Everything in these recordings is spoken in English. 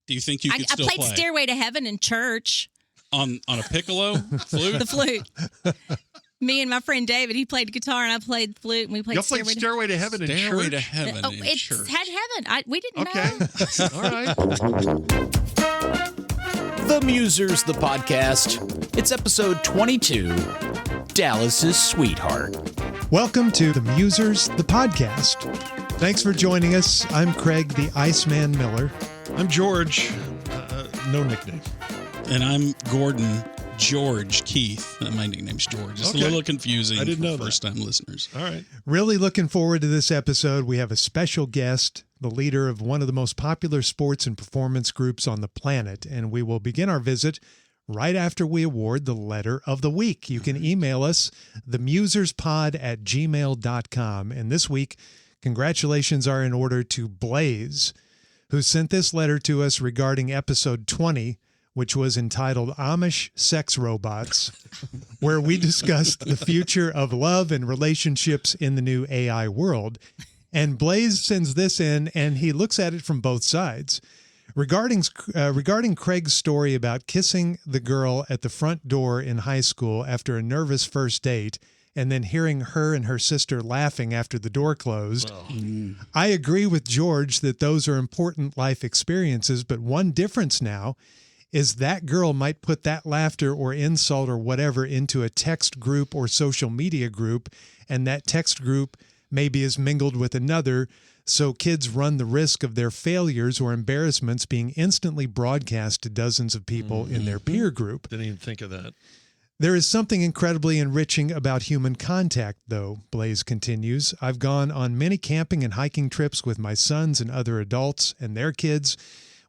Do you think you could still play? I played play? Stairway to Heaven in church. On a piccolo flute? The flute. Me and my friend David, he played guitar and I played flute, and we played Stairway to Heaven in church? Stairway to Heaven in it's church. had heaven. We didn't know. Okay. All right. The Musers, the podcast. It's episode 22, Dallas's Sweetheart. Welcome to The Musers, the podcast. Thanks for joining us. I'm Craig, the Iceman Miller. I'm George. No nickname. And I'm Gordon George Keith. My nickname's George. It's a little confusing I didn't know for first-time listeners. All right. Really looking forward to this episode. We have a special guest, the leader of one of the most popular sports and performance groups on the planet, and we will begin our visit right after we award the letter of the week. You can email us, themuserspod@gmail.com. And this week, congratulations are in order to Blaze, who sent this letter to us regarding episode 20, which was entitled Amish Sex Robots, where we discussed the future of love and relationships in the new AI world. And Blaze sends this in, and he looks at it from both sides. Regarding Craig's story about kissing the girl at the front door in high school after a nervous first date, and then hearing her and her sister laughing after the door closed, I agree with George that those are important life experiences, but one difference now is that girl might put that laughter or insult or whatever into a text group or social media group, and that text group maybe is mingled with another, so kids run the risk of their failures or embarrassments being instantly broadcast to dozens of people in their peer group. Didn't even think of that. There is something incredibly enriching about human contact, though, Blaze continues. I've gone on many camping and hiking trips with my sons and other adults and their kids.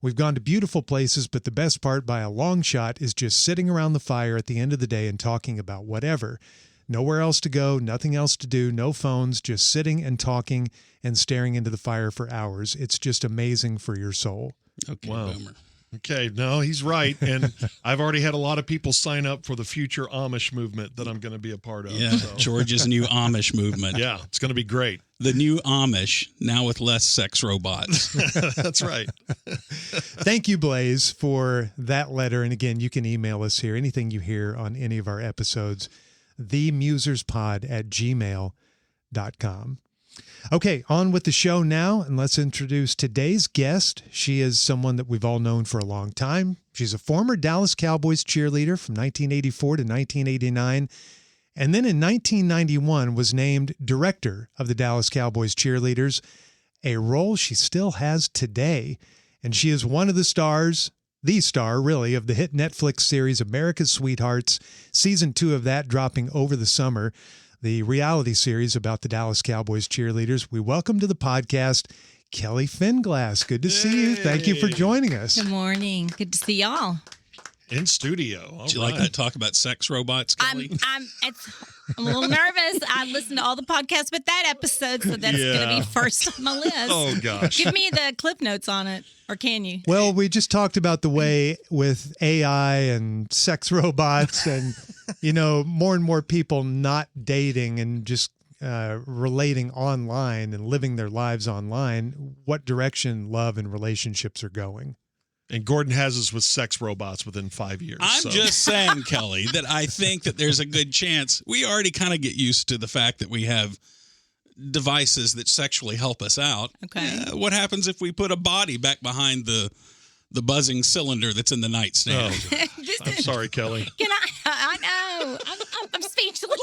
We've gone to beautiful places, but the best part by a long shot is just sitting around the fire at the end of the day and talking about whatever. Nowhere else to go, nothing else to do, no phones, just sitting and talking and staring into the fire for hours. It's just amazing for your soul. Okay, Wow. boomer. Okay, no, he's right. And I've already had a lot of people sign up for the future Amish movement that I'm going to be a part of. Yeah, So. George's new Amish movement. Yeah, it's going to be great. The new Amish, now with less sex robots. That's right. Thank you, Blaze, for that letter. And again, you can email us here, anything you hear on any of our episodes, themuserspod@gmail.com. Okay, on with the show now, and let's introduce today's guest. She is someone that we've all known for a long time. She's a former Dallas Cowboys cheerleader from 1984 to 1989, and then in 1991 was named director of the Dallas Cowboys Cheerleaders, a role she still has today. And she is one of the stars, the star, really, of the hit Netflix series America's Sweethearts, season 2 of that dropping over the summer, the reality series about the Dallas Cowboys cheerleaders. We welcome to the podcast Kelli Finglass. Good to see you. Thank you for joining us. Good morning. Good to see y'all. In studio. Did you like that talk about sex robots, Kelly? I'm a little nervous. I listened to all the podcasts but that episode, so that's going to be first on my list. Oh, gosh. Give me the clip notes on it, or can you? Well, we just talked about the way with AI and sex robots and, more and more people not dating and just relating online and living their lives online, what direction love and relationships are going. And Gordon has us with sex robots within 5 years. I'm just saying, Kelly, that I think that there's a good chance. We already kind of get used to the fact that we have devices that sexually help us out. Okay. What happens if we put a body back behind the buzzing cylinder that's in the nightstand? I'm sorry, Kelly. Can I know. I'm speechless.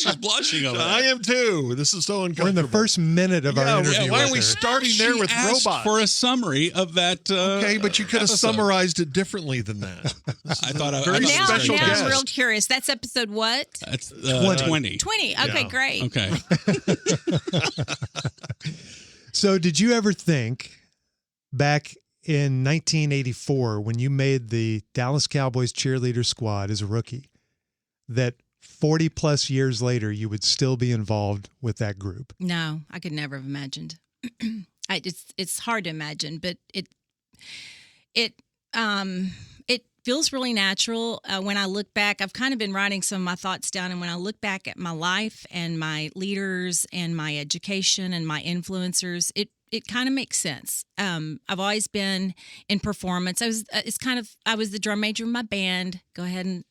She's blushing over I that. am too. This is so uncomfortable. We're in the first minute of our interview. Why with are we her. starting there with She asked robots? for a summary of that. Okay, but you could have episode. summarized it differently than that. I thought I Very thought it was special very now guest. I'm real curious. That's episode what? That's 20. 20. Okay, Yeah. great. Okay. So did you ever think back in 1984 when you made the Dallas Cowboys cheerleader squad as a rookie that 40 plus years later you would still be involved with that group? No, I could never have imagined. It's hard to imagine, but it feels really natural. When I look back, I've kind of been writing some of my thoughts down, and when I look back at my life and my leaders and my education and my influencers, it kind of makes sense. I've always been in performance. I was the drum major in my band. Go ahead and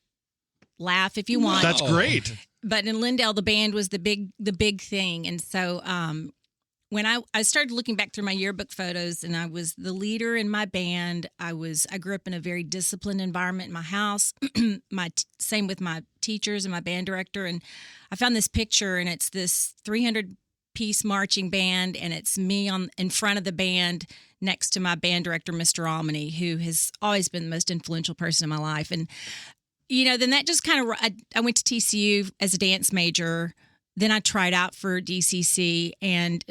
laugh if you want. That's great. But in Lindale, the band was the big thing, and so when I started looking back through my yearbook photos, and I was the leader in my band. I grew up in a very disciplined environment in my house. Same with my teachers and my band director. And I found this picture, and it's this 300-piece marching band, and it's me in front of the band next to my band director, Mr. Almany, who has always been the most influential person in my life. And then that just kind of I went to TCU as a dance major. Then I tried out for DCC and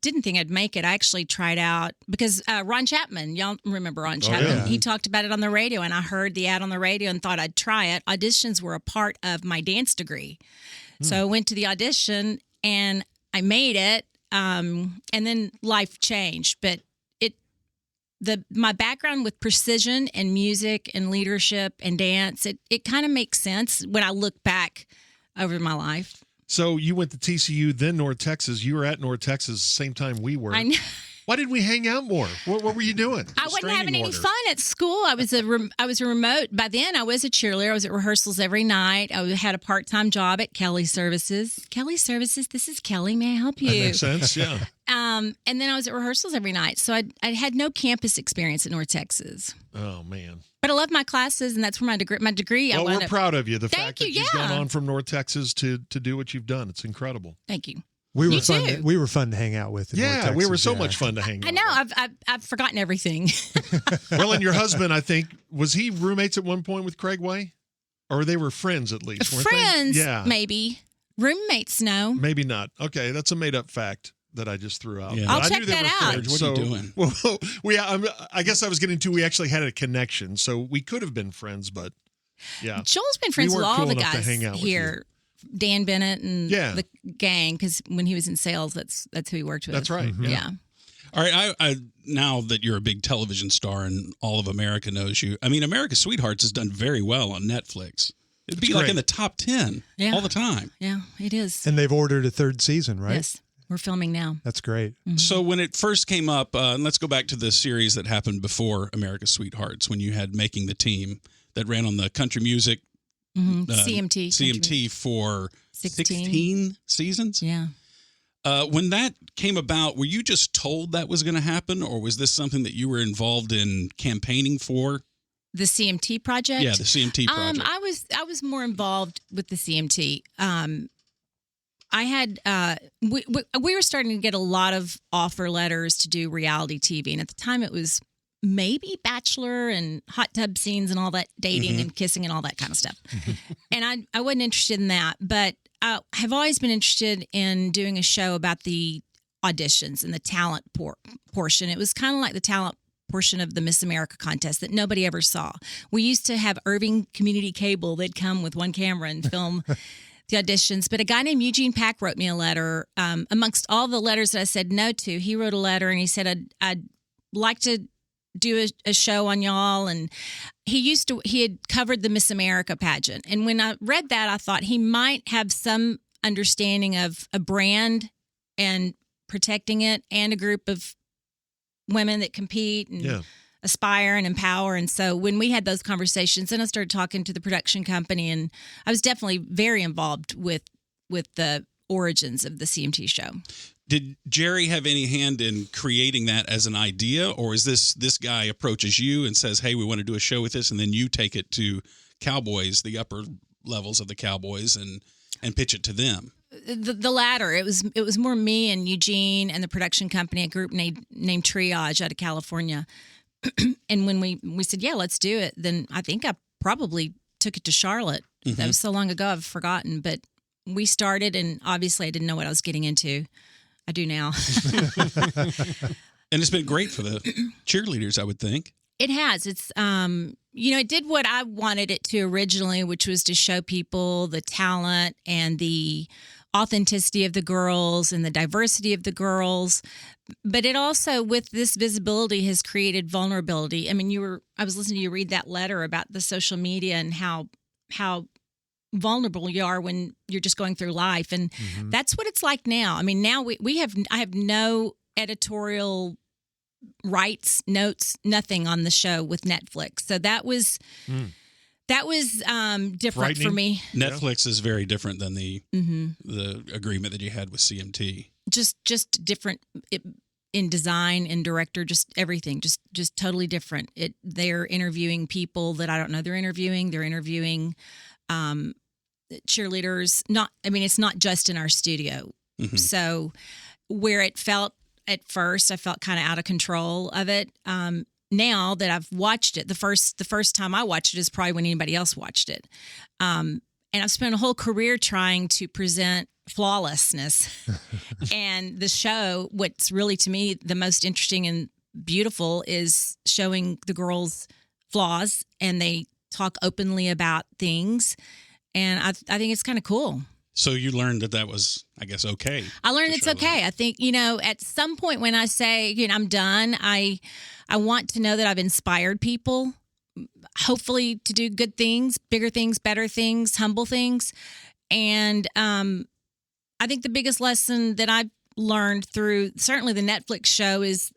didn't think I'd make it. I actually tried out because Ron Chapman, y'all remember Ron Chapman? Yeah. He talked about it on the radio, and I heard the ad on the radio and thought I'd try it. Auditions were a part of my dance degree. So I went to the audition and I made it, and then life changed. But my background with precision and music and leadership and dance, it kind of makes sense when I look back over my life. So you went to TCU, then North Texas. You were at North Texas the same time we were. I know. Why didn't we hang out more? What were you doing? I wasn't having any fun at school. I was a remote. By then, I was a cheerleader. I was at rehearsals every night. I had a part-time job at Kelli Services. Kelli Services, this is Kelli. May I help you? That makes sense, yeah. And then I was at rehearsals every night. So I had no campus experience at North Texas. Oh, man. But I love my classes, and that's where my degree. Well, we're proud of you. The Thank fact that you, you've gone yeah. on from North Texas to do what you've done. It's incredible. Thank you. We were Me fun. too. We were fun to hang out with. In North Yeah, Texas, we were so much fun to hang out I know. I've forgotten everything. Well, and your husband, I think, was he roommates at one point with Craig Way? Or they were friends at least, weren't Friends, they? Yeah. maybe. Roommates, no. Maybe not. Okay, that's a made-up fact that I just threw out. Yeah. But I'll I check knew they that were out. friends, What are you doing? Well, I guess I was getting to we actually had a connection, so we could have been friends, but yeah. Joel's been friends We with weren't all cool the enough to guys hang out with here. Dan Bennett and Yeah. the gang, because when he was in sales, that's who he worked with. That's right. Mm-hmm. Yeah. All right, I now that you're a big television star and all of America knows you, I mean, America's Sweethearts has done very well on Netflix. It'd be It's like great. in the top 10 Yeah. all the time. Yeah, it is. And they've ordered a third season, right? Yes. We're filming now. That's great. So when it first came up, and let's go back to the series that happened before America's Sweethearts, when you had Making the Team that ran on the country music CMT. CMT for 16 seasons. Yeah. When that came about, were you just told that was going to happen, or was this something that you were involved in campaigning for? The CMT project? Yeah, the CMT project. I was more involved with the CMT. I had we were starting to get a lot of offer letters to do reality TV, and at the time it was maybe Bachelor and hot tub scenes and all that dating and kissing and all that kind of stuff. And I wasn't interested in that, but I have always been interested in doing a show about the auditions and the talent portion. It was kind of like the talent portion of the Miss America contest that nobody ever saw. We used to have Irving Community Cable. They'd come with one camera and film the auditions. But a guy named Eugene Pack wrote me a letter. Amongst all the letters that I said no to, he wrote a letter and he said, I'd like to do a show on y'all. And he had covered the Miss America pageant. And when I read that, I thought he might have some understanding of a brand and protecting it and a group of women that compete and aspire and empower. And so when we had those conversations, then I started talking to the production company, and I was definitely very involved with the origins of the CMT show. Did Jerry have any hand in creating that as an idea, or is this guy approaches you and says, hey, we want to do a show with this, and then you take it to Cowboys, the upper levels of the Cowboys, and pitch it to them? The latter. It was more me and Eugene and the production company, a group named Triage out of California. And when we said, yeah, let's do it, then I think I probably took it to Charlotte. That was so long ago, I've forgotten. But we started, and obviously I didn't know what I was getting into. I do now. And it's been great for the cheerleaders, I would think. It has. It's, it did what I wanted it to originally, which was to show people the talent and the authenticity of the girls and the diversity of the girls. But it also, with this visibility, has created vulnerability. I mean, I was listening to you read that letter about the social media and how vulnerable you are when you're just going through life. And that's what it's like now. I mean, now I have no editorial rights, notes, nothing on the show with Netflix. So that was different for me. Netflix is very different than the agreement that you had with CMT. Just different in design and director, just everything, just totally different. They're interviewing people that I don't know they're interviewing. They're interviewing cheerleaders. It's not just in our studio. So where it felt at first, I felt kind of out of control of it. Now that I've watched it, the first time I watched it is probably when anybody else watched it. And I've spent a whole career trying to present flawlessness. And the show, what's really to me the most interesting and beautiful is showing the girls' flaws, and they talk openly about things. And I think it's kind of cool. So you learned that was, I guess, okay. I learned it's okay. I think, at some point when I say, I'm done, I want to know that I've inspired people, hopefully to do good things, bigger things, better things, humble things. And I think the biggest lesson that I've learned through certainly the Netflix show is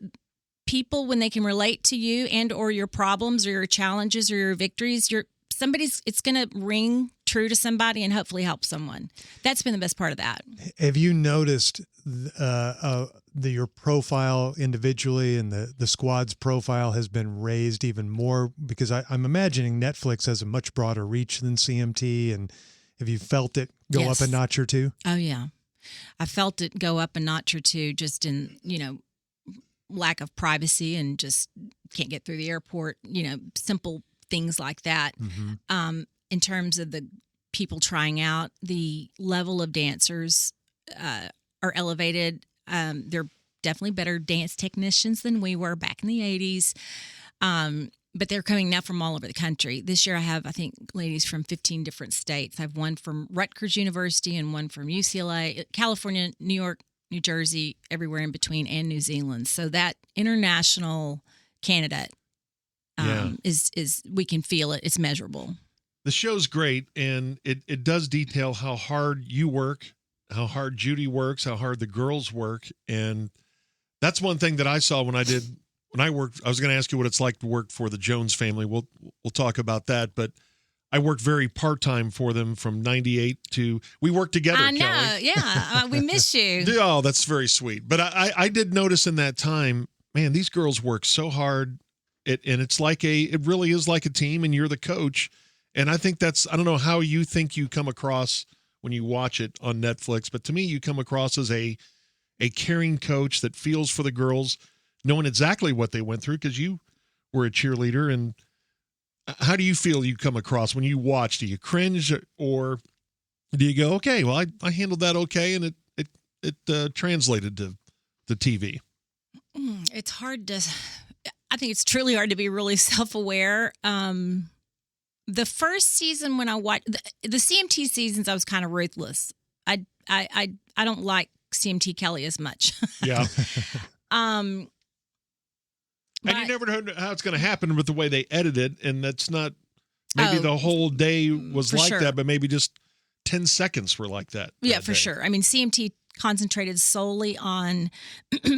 people, when they can relate to you and or your problems or your challenges or your victories, it's going to ring true to somebody and hopefully help someone. That's been the best part of that. Have you noticed your profile individually and the squad's profile has been raised even more? Because I'm imagining Netflix has a much broader reach than CMT. And have you felt it go up a notch or two? Oh, yeah. I felt it go up a notch or two just in, lack of privacy and just can't get through the airport, simple things like that. In terms of the people trying out, the level of dancers are elevated. They're definitely better dance technicians than we were back in the 80s. But they're coming now from all over the country. This year I have, I think, ladies from 15 different states. I have one from Rutgers University and one from UCLA, California, New York, New Jersey, everywhere in between, and New Zealand. So that international candidate is we can feel it. It's measurable. The show's great, and it does detail how hard you work, how hard Judy works, how hard the girls work. And that's one thing that I saw when I worked. I was going to ask you what it's like to work for the Jones family. We'll talk about that. But I worked very part-time for them from 98 to, we worked together, I know, Kelly. yeah. We miss you. Oh, that's very sweet. But I did notice in that time, man, these girls work so hard. And it really is like a team, and you're the coach. And I think I don't know how you think you come across when you watch it on Netflix, but to me, you come across as a caring coach that feels for the girls, knowing exactly what they went through because you were a cheerleader. And how do you feel you come across when you watch? Do you cringe, or do you go, okay, well, I handled that okay, and it translated to the TV? It's hard to, I think it's truly hard to be really self-aware. The first season when I watched the CMT seasons, I was kind of ruthless. I don't like CMT Kelly as much. Yeah. And you never know how it's going to happen with the way they edit it, and that's not maybe the whole day was like that, but maybe just 10 seconds were like that. Yeah, for sure. I mean, CMT concentrated solely on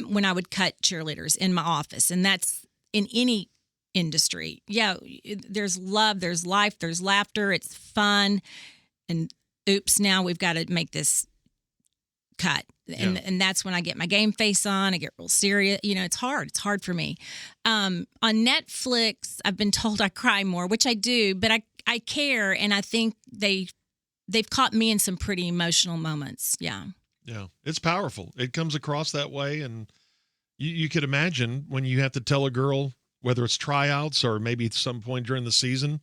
when I would cut cheerleaders in my office, and that's in any industry. Yeah, there's love, there's life, there's laughter, it's fun, and oops, now we've got to make this cut. And that's when I get my game face on, I get real serious. It's hard for me. On Netflix, I've been told I cry more, which I do, but I care, and I think they've caught me in some pretty emotional moments. Yeah, it's powerful. It comes across that way, and you could imagine when you have to tell a girl, whether it's tryouts or maybe at some point during the season,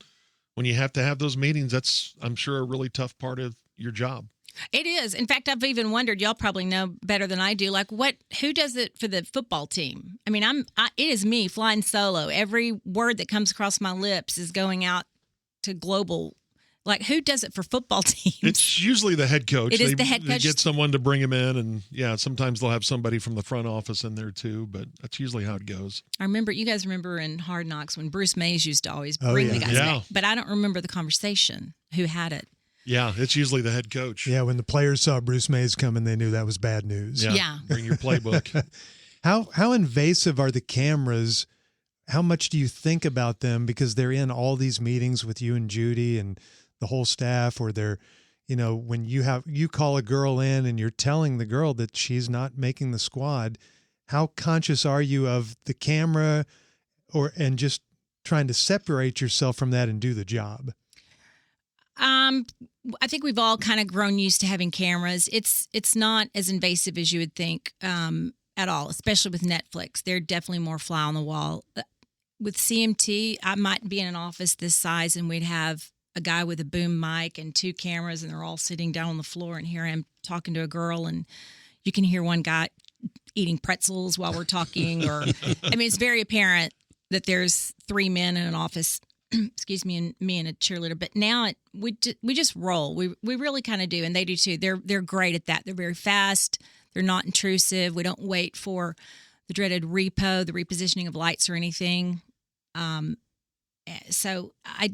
when you have to have those meetings, that's, I'm sure, a really tough part of your job. It is. In fact, I've even wondered, y'all probably know better than I do, like who does it for the football team? I mean, it is me flying solo. Every word that comes across my lips is going out to global Like, who does it for football teams? It's usually the head coach. It is the head They coach. get someone to bring him in, and sometimes they'll have somebody from the front office in there too. But that's usually how it goes. You guys remember in Hard Knocks when Bruce Mays used to always bring the guys back. But I don't remember the conversation. Who had it? Yeah, it's usually the head coach. Yeah, when the players saw Bruce Mays coming, they knew that was bad news. Yeah. Bring your playbook. How invasive are the cameras? How much do you think about them? Because they're in all these meetings with you and Judy and the whole staff, or they're, when you call a girl in and you're telling the girl that she's not making the squad, how conscious are you of the camera and just trying to separate yourself from that and do the job? I think we've all kind of grown used to having cameras. It's not as invasive as you would think at all, especially with Netflix. They're definitely more fly on the wall. With CMT, I might be in an office this size and we'd have a guy with a boom mic and 2 cameras, and they're all sitting down on the floor, and here I am talking to a girl, and you can hear one guy eating pretzels while we're talking. Or, it's very apparent that there's 3 men in an office. Excuse me, and me and a cheerleader. But now we just roll. We really kind of do, and they do too. They're great at that. They're very fast. They're not intrusive. We don't wait for the dreaded repo, the repositioning of lights or anything. So I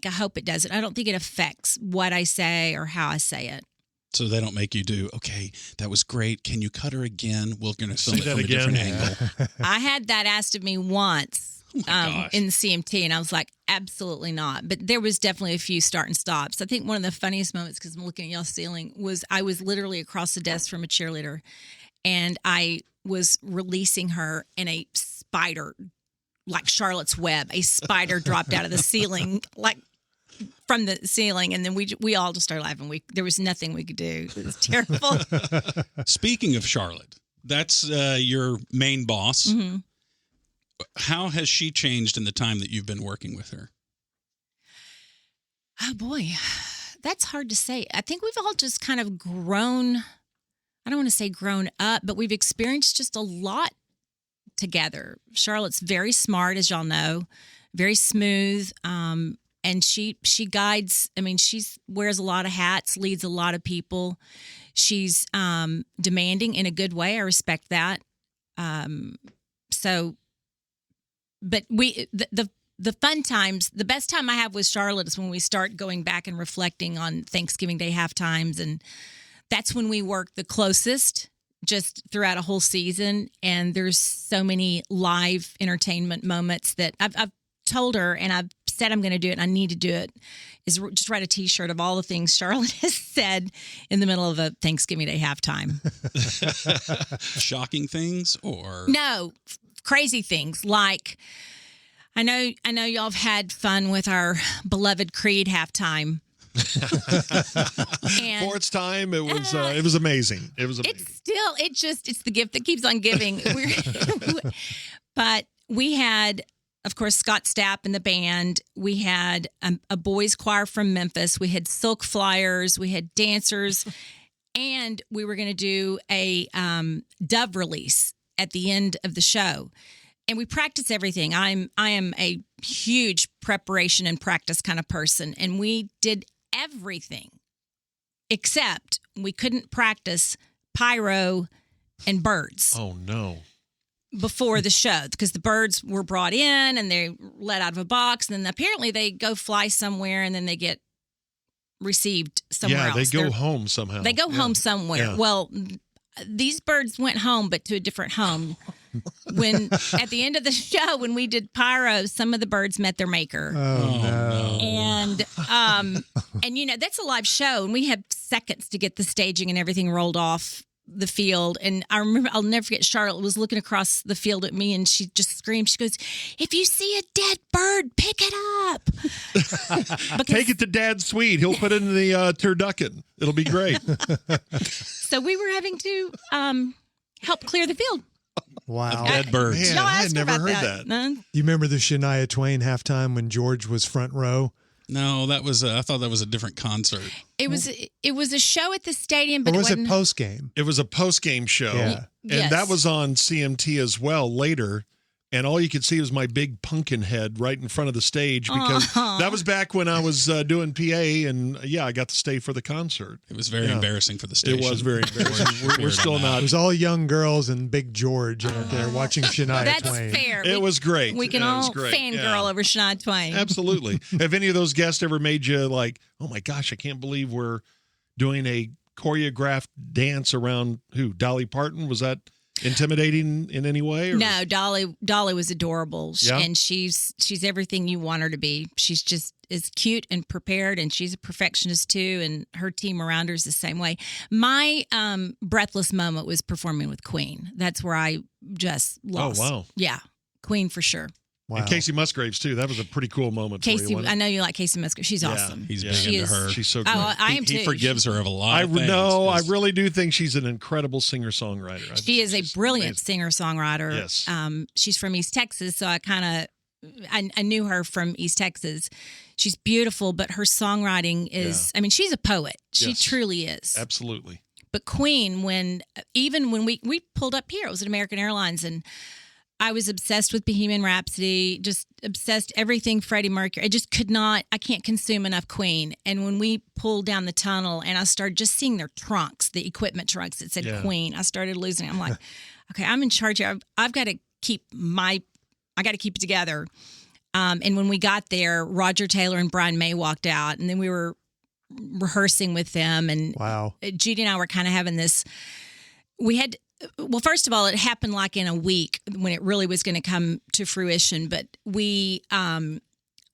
hope it doesn't. I don't think it affects what I say or how I say it. So they don't make you do, okay, that was great. Can you cut her again? We're going to film it from a again. different angle. I had that asked of me once. Oh my gosh. In the CMT, and I was like, absolutely not. But there was definitely a few start and stops. I think one of the funniest moments, because I'm looking at y'all's ceiling, was I was literally across the desk from a cheerleader, and I was releasing her, and a spider, like Charlotte's Web, a spider dropped out of the ceiling, like from the ceiling, and then we all just started laughing. There was nothing we could do. It was terrible. Speaking of Charlotte, that's your main boss. Mm-hmm. How has she changed in the time that you've been working with her? Oh, boy. That's hard to say. I think we've all just kind of grown. I don't want to say grown up, but we've experienced just a lot together. Charlotte's very smart, as y'all know, very smooth. And she guides. She wears a lot of hats, leads a lot of people. She's demanding in a good way. I respect that. But the fun times, the best time I have with Charlotte is when we start going back and reflecting on Thanksgiving Day halftimes, and that's when we work the closest just throughout a whole season. And there's so many live entertainment moments that I've told her, and I've said I'm going to do it, and I need to do it, is just write a T-shirt of all the things Charlotte has said in the middle of a Thanksgiving Day halftime. Shocking things or No. Crazy things like, I know y'all have had fun with our beloved Creed halftime. And For its time, it was amazing. It was amazing. It's the gift that keeps on giving. But we had, of course, Scott Stapp in the band. We had a boys choir from Memphis. We had Silk Flyers. We had dancers, and we were going to do a dove release at the end of the show. And we practice everything. I am a huge preparation and practice kind of person. And we did everything except we couldn't practice pyro and birds. Oh, no. Before the show, because the birds were brought in and they're let out of a box. And then apparently they go fly somewhere and then they get received somewhere else. Yeah, they go home somehow. They go home somewhere. Yeah. Well, these birds went home, but to a different home. When at the end of the show, when we did pyro, some of the birds met their maker. Oh, no. And that's a live show, and we have seconds to get the staging and everything rolled off the field. And I remember, I'll never forget, Charlotte was looking across the field at me, and she just screamed. She goes, "If you see a dead bird, pick it up." Take it to Dad's suite. He'll put it in the turducken. It'll be great. So we were having to help clear the field. Wow. Dead birds. Man, Y'all I had asked never about heard that. No? You remember the Shania Twain halftime when George was front row? No, that was I thought that was a different concert. It was a show at the stadium, but Or was it wasn't. it post game? It was a post-game show. Yeah. And Yes. that was on CMT as well later. and all you could see was my big pumpkin head right in front of the stage because that was back when I was doing PA, and I got to stay for the concert. It was very embarrassing for the station. It was very embarrassing. we're still not. It was all young girls and Big George out there watching Shania That's Twain. fair. It was great. We can all fangirl over Shania Twain. Absolutely. Have any of those guests ever made you like, oh my gosh, I can't believe we're doing a choreographed dance around who? Dolly Parton? Was that intimidating in any way? Or? No, Dolly was adorable, Yeah? and she's everything you want her to be. She's just as cute and prepared, and she's a perfectionist too, and her team around her is the same way. My breathless moment was performing with Queen. That's where I just lost. Oh, wow. Yeah, Queen for sure. Wow. And Casey Musgraves, too. That was a pretty cool moment for Casey, you. I know you like Casey Musgrave. She's awesome. He's big She into is- her. She's so good. Oh, I am too. He forgives her of a lot of things. I really do think she's an incredible singer-songwriter. She is a She's brilliant amazing. singer-songwriter. Yes. She's from East Texas, so I knew her from East Texas. She's beautiful, but her songwriting is, I mean, she's a poet. She Yes. truly is. Absolutely. But Queen, even when we pulled up here, it was at American Airlines, and I was obsessed with Bohemian Rhapsody, just obsessed everything Freddie Mercury. I can't consume enough Queen. And when we pulled down the tunnel and I started just seeing their trunks, the equipment trunks that said Queen, I started losing it. I'm like, okay, I'm in charge here. I've got to keep it together. And when we got there, Roger Taylor and Brian May walked out, and then we were rehearsing with them. And Wow. Judy and I were kind of having this. Well, first of all, it happened like in a week when it really was going to come to fruition. But we had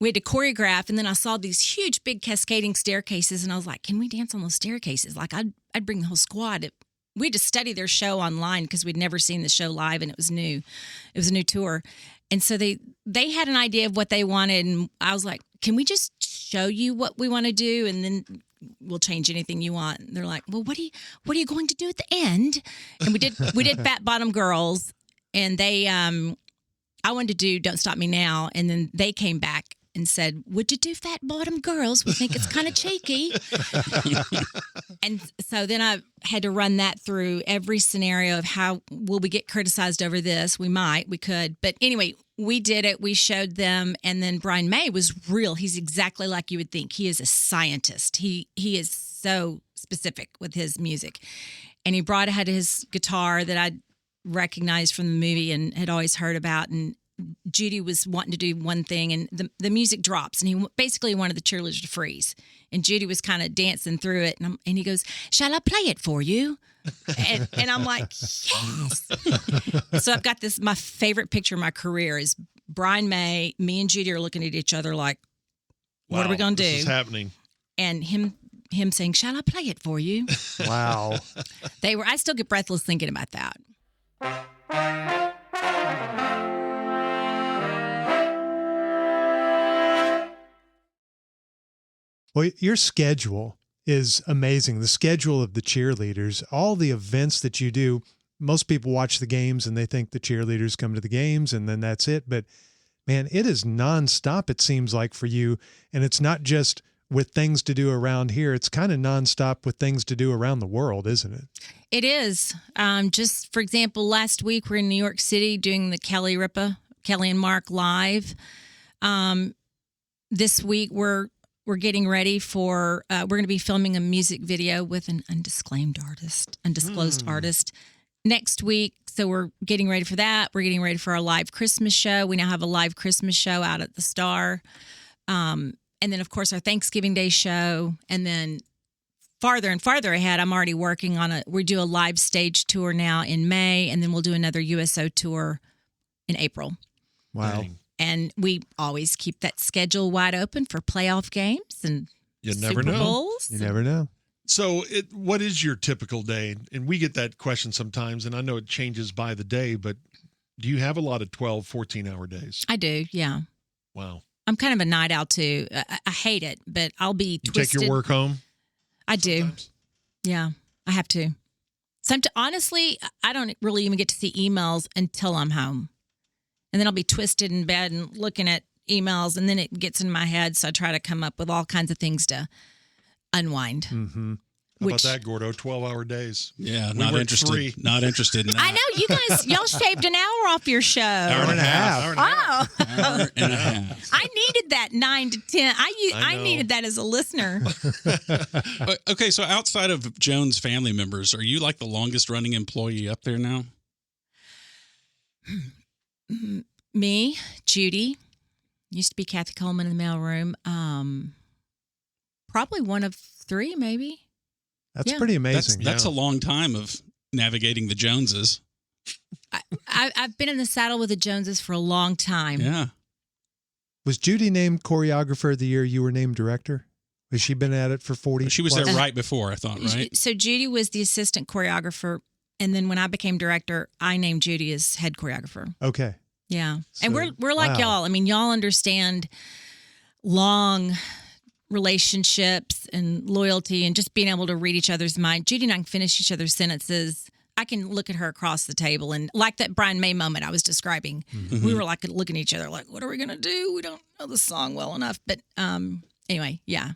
to choreograph, and then I saw these huge, big cascading staircases, and I was like, "Can we dance on those staircases?" Like I'd bring the whole squad. We had to study their show online because we'd never seen the show live, and it was new. It was a new tour, and so they had an idea of what they wanted, and I was like, "Can we just show you what we want to do, and then we'll change anything you want?" And they're like, "Well, what are you going to do at the end?" And we did Fat Bottom Girls, and they I wanted to do Don't Stop Me Now, and then they came back and said, "Would you do Fat Bottom Girls? We think it's kind of cheeky." And so then I had to run that through every scenario of how will we get criticized over this? We could. But anyway, we did it. We showed them. And then Brian May was real. He's exactly like you would think. He is a scientist. He is so specific with his music. And he had his guitar that I recognized from the movie and had always heard about. And Judy was wanting to do one thing, and the music drops, and he basically wanted the cheerleaders to freeze. And Judy was kind of dancing through it, and he goes, "Shall I play it for you?" And I'm like, "Yes." So I've got this. My favorite picture of my career is Brian May, me and Judy are looking at each other like, "What are we going to do?" This is happening. And him saying, "Shall I play it for you?" Wow. I still get breathless thinking about that. Well, your schedule is amazing. The schedule of the cheerleaders, all the events that you do. Most people watch the games and they think the cheerleaders come to the games and then that's it. But man, it is nonstop, it seems like, for you. And it's not just with things to do around here. It's kind of nonstop with things to do around the world, isn't it? It is. Just for example, last week we're in New York City doing the Kelly and Mark live. This week we're getting ready for, we're going to be filming a music video with an undisclosed artist next week. So we're getting ready for that. We're getting ready for our live Christmas show. We now have a live Christmas show out at the Star. And then, of course, our Thanksgiving Day show. And then farther and farther ahead, I'm already working on we do a live stage tour now in May. And then we'll do another USO tour in April. Wow. Dang. And we always keep that schedule wide open for playoff games and You never Super know. Bowls. You never know. So what is your typical day? And we get that question sometimes, and I know it changes by the day, but do you have a lot of 12, 14-hour days? I do, yeah. Wow. I'm kind of a night owl, too. I hate it, but I'll be You twisted. take your work home? I do. Sometimes? Yeah, I have to. Honestly, I don't really even get to see emails until I'm home. And then I'll be twisted in bed and looking at emails, and then it gets in my head, so I try to come up with all kinds of things to unwind. Mm-hmm. How about that, Gordo? 12-hour days. Yeah, We not worked interested. 3. Not interested in that. I know you guys. Y'all shaved an hour off your show. Hour and a half. Hour and a half. Oh, Hour and a half. I needed that 9 to 10. I know. needed that as a listener. Okay, so outside of Jones' family members, are you like the longest running employee up there now? Me, Judy, used to be Kathy Coleman in the mailroom. Probably one of 3, maybe. That's Yeah. pretty amazing. That's a long time of navigating the Joneses. I've been in the saddle with the Joneses for a long time. Yeah. Was Judy named choreographer the year you were named director? Has she been at it for 40? She was there right before, I thought, right? So Judy was the assistant choreographer, and then when I became director, I named Judy as head choreographer. Okay. Yeah, So, and we're like wow. y'all. I mean, y'all understand long relationships and loyalty, and just being able to read each other's mind. Judy and I can finish each other's sentences. I can look at her across the table, and like that Brian May moment I was describing, we were like looking at each other like, "What are we gonna do? We don't know the song well enough." But anyway, yeah,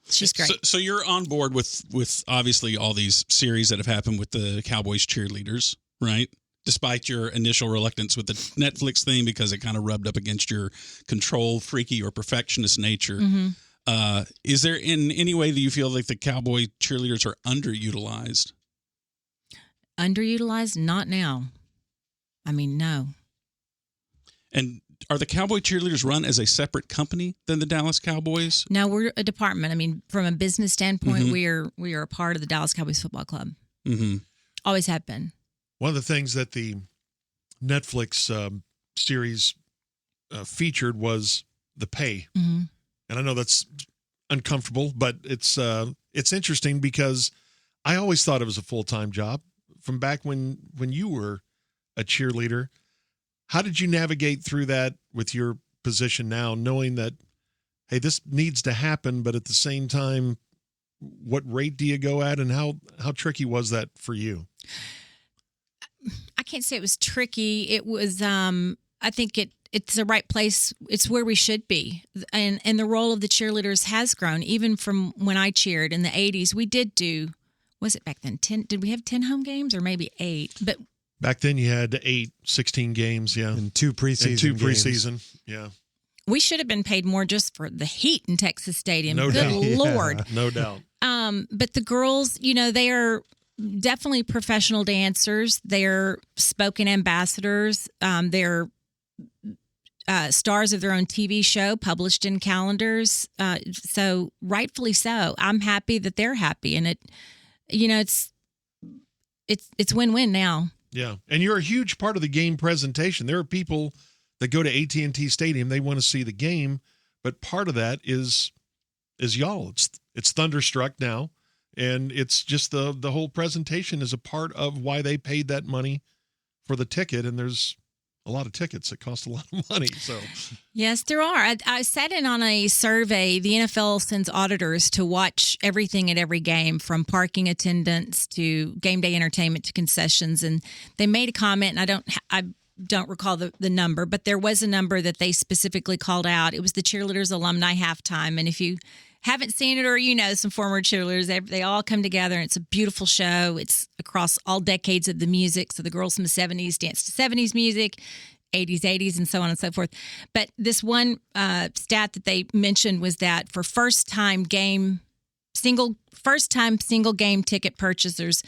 she's great. So you're on board with obviously all these series that have happened with the Cowboys Cheerleaders, right? Despite your initial reluctance with the Netflix thing because it kind of rubbed up against your control freaky or perfectionist nature. Is there in any way that you feel like the Cowboy Cheerleaders are underutilized? Underutilized? Not now. I mean, no. And are the Cowboy Cheerleaders run as a separate company than the Dallas Cowboys? No, we're a department. I mean, from a business standpoint, we are a part of the Dallas Cowboys Football Club. Mm-hmm. Always have been. One of the things that the Netflix series featured was the pay. Mm-hmm. And I know that's uncomfortable, but it's interesting because I always thought it was a full-time job from back when you were a cheerleader. How did you navigate through that with your position now, knowing that, hey, this needs to happen, but at the same time, what rate do you go at, and how tricky was that for you? I can't say it was tricky. It was, I think it's the right place. It's where we should be. And the role of the cheerleaders has grown. Even from when I cheered in the 80s, we did do, was it back then 10? Did we have 10 home games or maybe 8? But back then you had 16 games, yeah. And 2 preseason And 2 games. preseason, yeah. we should have been paid more just for the heat in Texas Stadium. No Good doubt. Lord. No doubt. But the girls, they are definitely professional dancers. They're spoken ambassadors. They're stars of their own TV show, published in calendars. So rightfully so. I'm happy that they're happy, and it's win-win now. Yeah, and you're a huge part of the game presentation. There are people that go to AT&T Stadium, they want to see the game, but part of that is y'all. It's Thunderstruck now. And it's just the whole presentation is a part of why they paid that money for the ticket. And there's a lot of tickets that cost a lot of money. So Yes, there are. I sat in on a survey. The NFL sends auditors to watch everything at every game, from parking attendance to game day entertainment to concessions. And they made a comment, and I don't recall the number, but there was a number that they specifically called out. It was the cheerleaders alumni halftime. And if you haven't seen it, or some former cheerleaders, they all come together, and it's a beautiful show. It's across all decades of the music. So the girls from the 70s dance to 70s music, 80s, and so on and so forth. But this one stat that they mentioned was that for first-time single game ticket purchasers,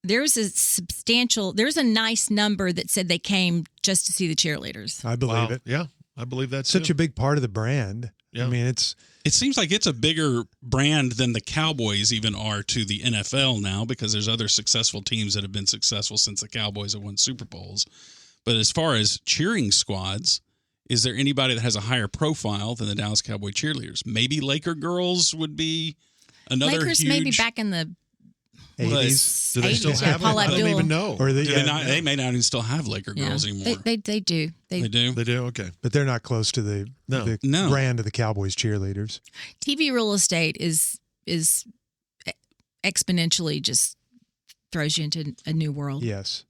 there's a nice number that said they came just to see the cheerleaders. I believe it. Yeah, I believe that's Such a big part of the brand. Yeah. I mean, It seems like it's a bigger brand than the Cowboys even are to the NFL now, because there's other successful teams that have been successful since the Cowboys have won Super Bowls. But as far as cheering squads, is there anybody that has a higher profile than the Dallas Cowboy Cheerleaders? Maybe Laker girls would be another Lakers huge... maybe back in the 80s. Do they still 80s, have Paul it? I don't Abdul. even know. Or They may not even still have Laker girls anymore. They do. They do? They do? Okay. But they're not close to the No. brand of the Cowboys Cheerleaders. TV real estate is exponentially just throws you into a new world. Yes.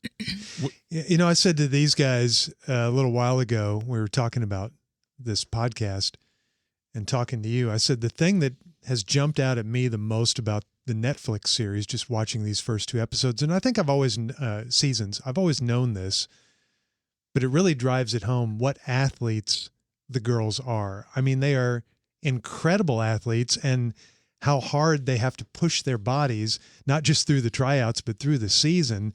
I said to these guys a little while ago, we were talking about this podcast and talking to you. I said, the thing that has jumped out at me the most about Netflix series, just watching these first 2 episodes. And I think I've always known this, but it really drives it home what athletes the girls are. I mean, they are incredible athletes, and how hard they have to push their bodies, not just through the tryouts, but through the season.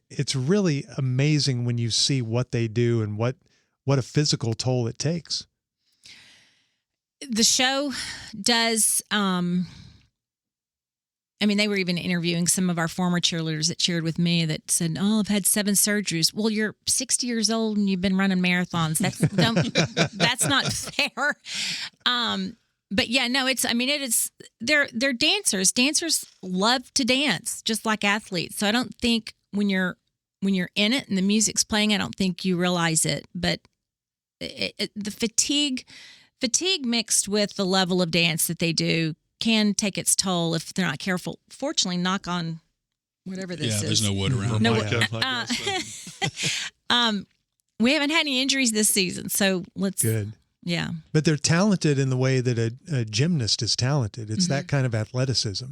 It's really amazing when you see what they do and what a physical toll it takes. The show does, they were even interviewing some of our former cheerleaders that cheered with me that said, "Oh, I've had 7 surgeries." Well, you're 60 years old and you've been running marathons. That's not fair. But yeah, no, it is, they're dancers. Dancers love to dance just like athletes. So I don't think when you're in it and the music's playing, I don't think you realize it. But the fatigue mixed with the level of dance that they do can take its toll if they're not careful. Fortunately, knock on whatever this is. Yeah, there's no wood around. No, wood. we haven't had any injuries this season, so let's. Good. Yeah. But they're talented in the way that a gymnast is talented. It's that kind of athleticism.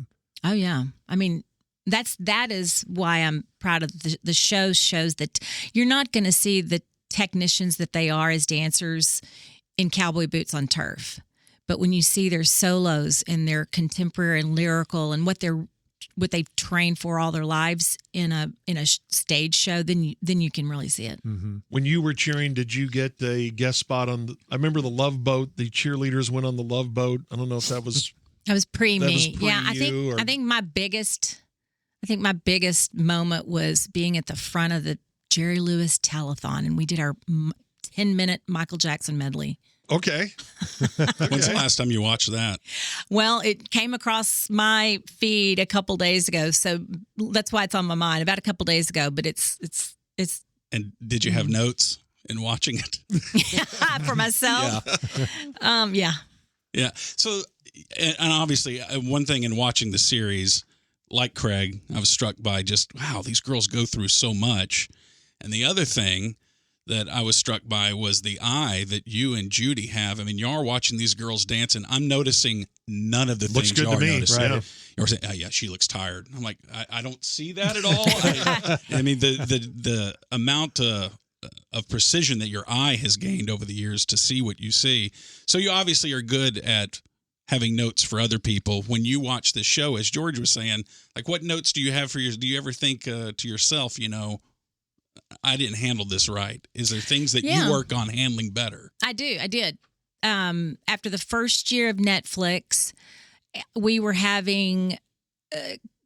Oh yeah. I mean, that is why I'm proud of the show. Shows that you're not going to see the technicians that they are as dancers in cowboy boots on turf. But when you see their solos and their contemporary and lyrical and what they've trained for all their lives in a stage show, then you can really see it. Mm-hmm. When you were cheering, did you get a guest spot on? I remember the Love Boat. The cheerleaders went on the Love Boat. I don't know if that was. That was pre me. Yeah, I you, think my biggest moment was being at the front of the Jerry Lewis telethon, and we did our 10-minute Michael Jackson medley. Okay. When's the last time you watched that? Well, it came across my feed a couple days ago, so that's why it's on my mind. About a couple days ago, but it's. And did you have notes in watching it? For myself? Yeah. Yeah. So, and obviously, one thing in watching the series, like Craig, I was struck by just, wow, these girls go through so much. And the other thing that I was struck by was the eye that you and Judy have. I mean, you are watching these girls dance, and I'm noticing none of the Looks things good you are to me, noticing. right? You're saying, "Oh yeah, she looks tired." I'm like, I don't see that at all. I mean, the amount of precision that your eye has gained over the years to see what you see. So you obviously are good at having notes for other people. When you watch this show, as George was saying, like, what notes do you have for yours? Do you ever think to yourself, I didn't handle this right? Is there things that you work on handling better? I did. After the first year of Netflix, we were having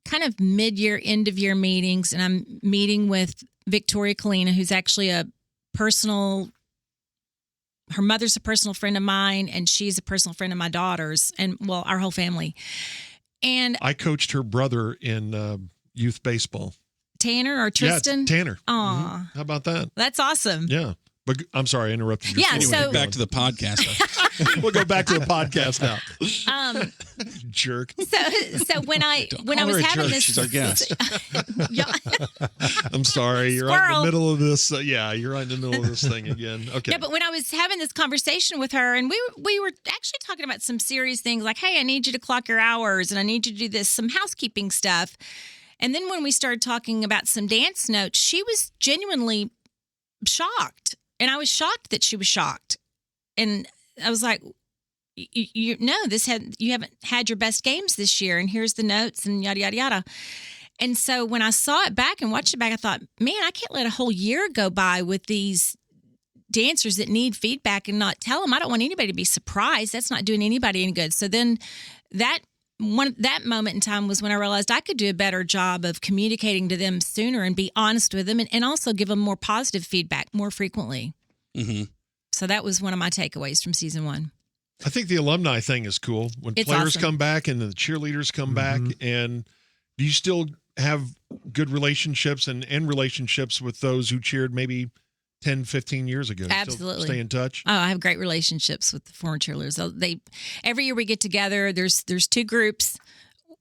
kind of mid-year, end-of-year meetings, and I'm meeting with Victoria Kalina, who's actually her mother's a personal friend of mine, and she's a personal friend of my daughter's, and, well, our whole family. And I coached her brother in youth baseball. Tanner or Tristan? Yeah, Tanner. Aw. Mm-hmm. How about that? That's awesome. Yeah. But I'm sorry, I interrupted you. Yeah, Anyway, so back to the podcast. We'll go back to the podcast now. Jerk. So when I was having this, she's our guest. Yeah. I'm sorry. You're right in the middle of this. You're right in the middle of this thing again. Okay. Yeah, but when I was having this conversation with her, and we were actually talking about some serious things like, hey, I need you to clock your hours, and I need you to do this, some housekeeping stuff. And then when we started talking about some dance notes, she was genuinely shocked. And I was shocked that she was shocked. And I was like, you haven't had your best games this year, and here's the notes and yada, yada, yada. And so when I saw it back and watched it back, I thought, man, I can't let a whole year go by with these dancers that need feedback and not tell them. I don't want anybody to be surprised. That's not doing anybody any good. So then that moment in time was when I realized I could do a better job of communicating to them sooner and be honest with them, and also give them more positive feedback more frequently. Mm-hmm. So that was one of my takeaways from season 1. I think the alumni thing is cool when It's players awesome. come back and the cheerleaders come back. And do you still have good relationships and relationships with those who cheered maybe 10, 15 years ago? Absolutely. Still stay in touch? Oh, I have great relationships with the former cheerleaders. Every year we get together. There's 2 groups.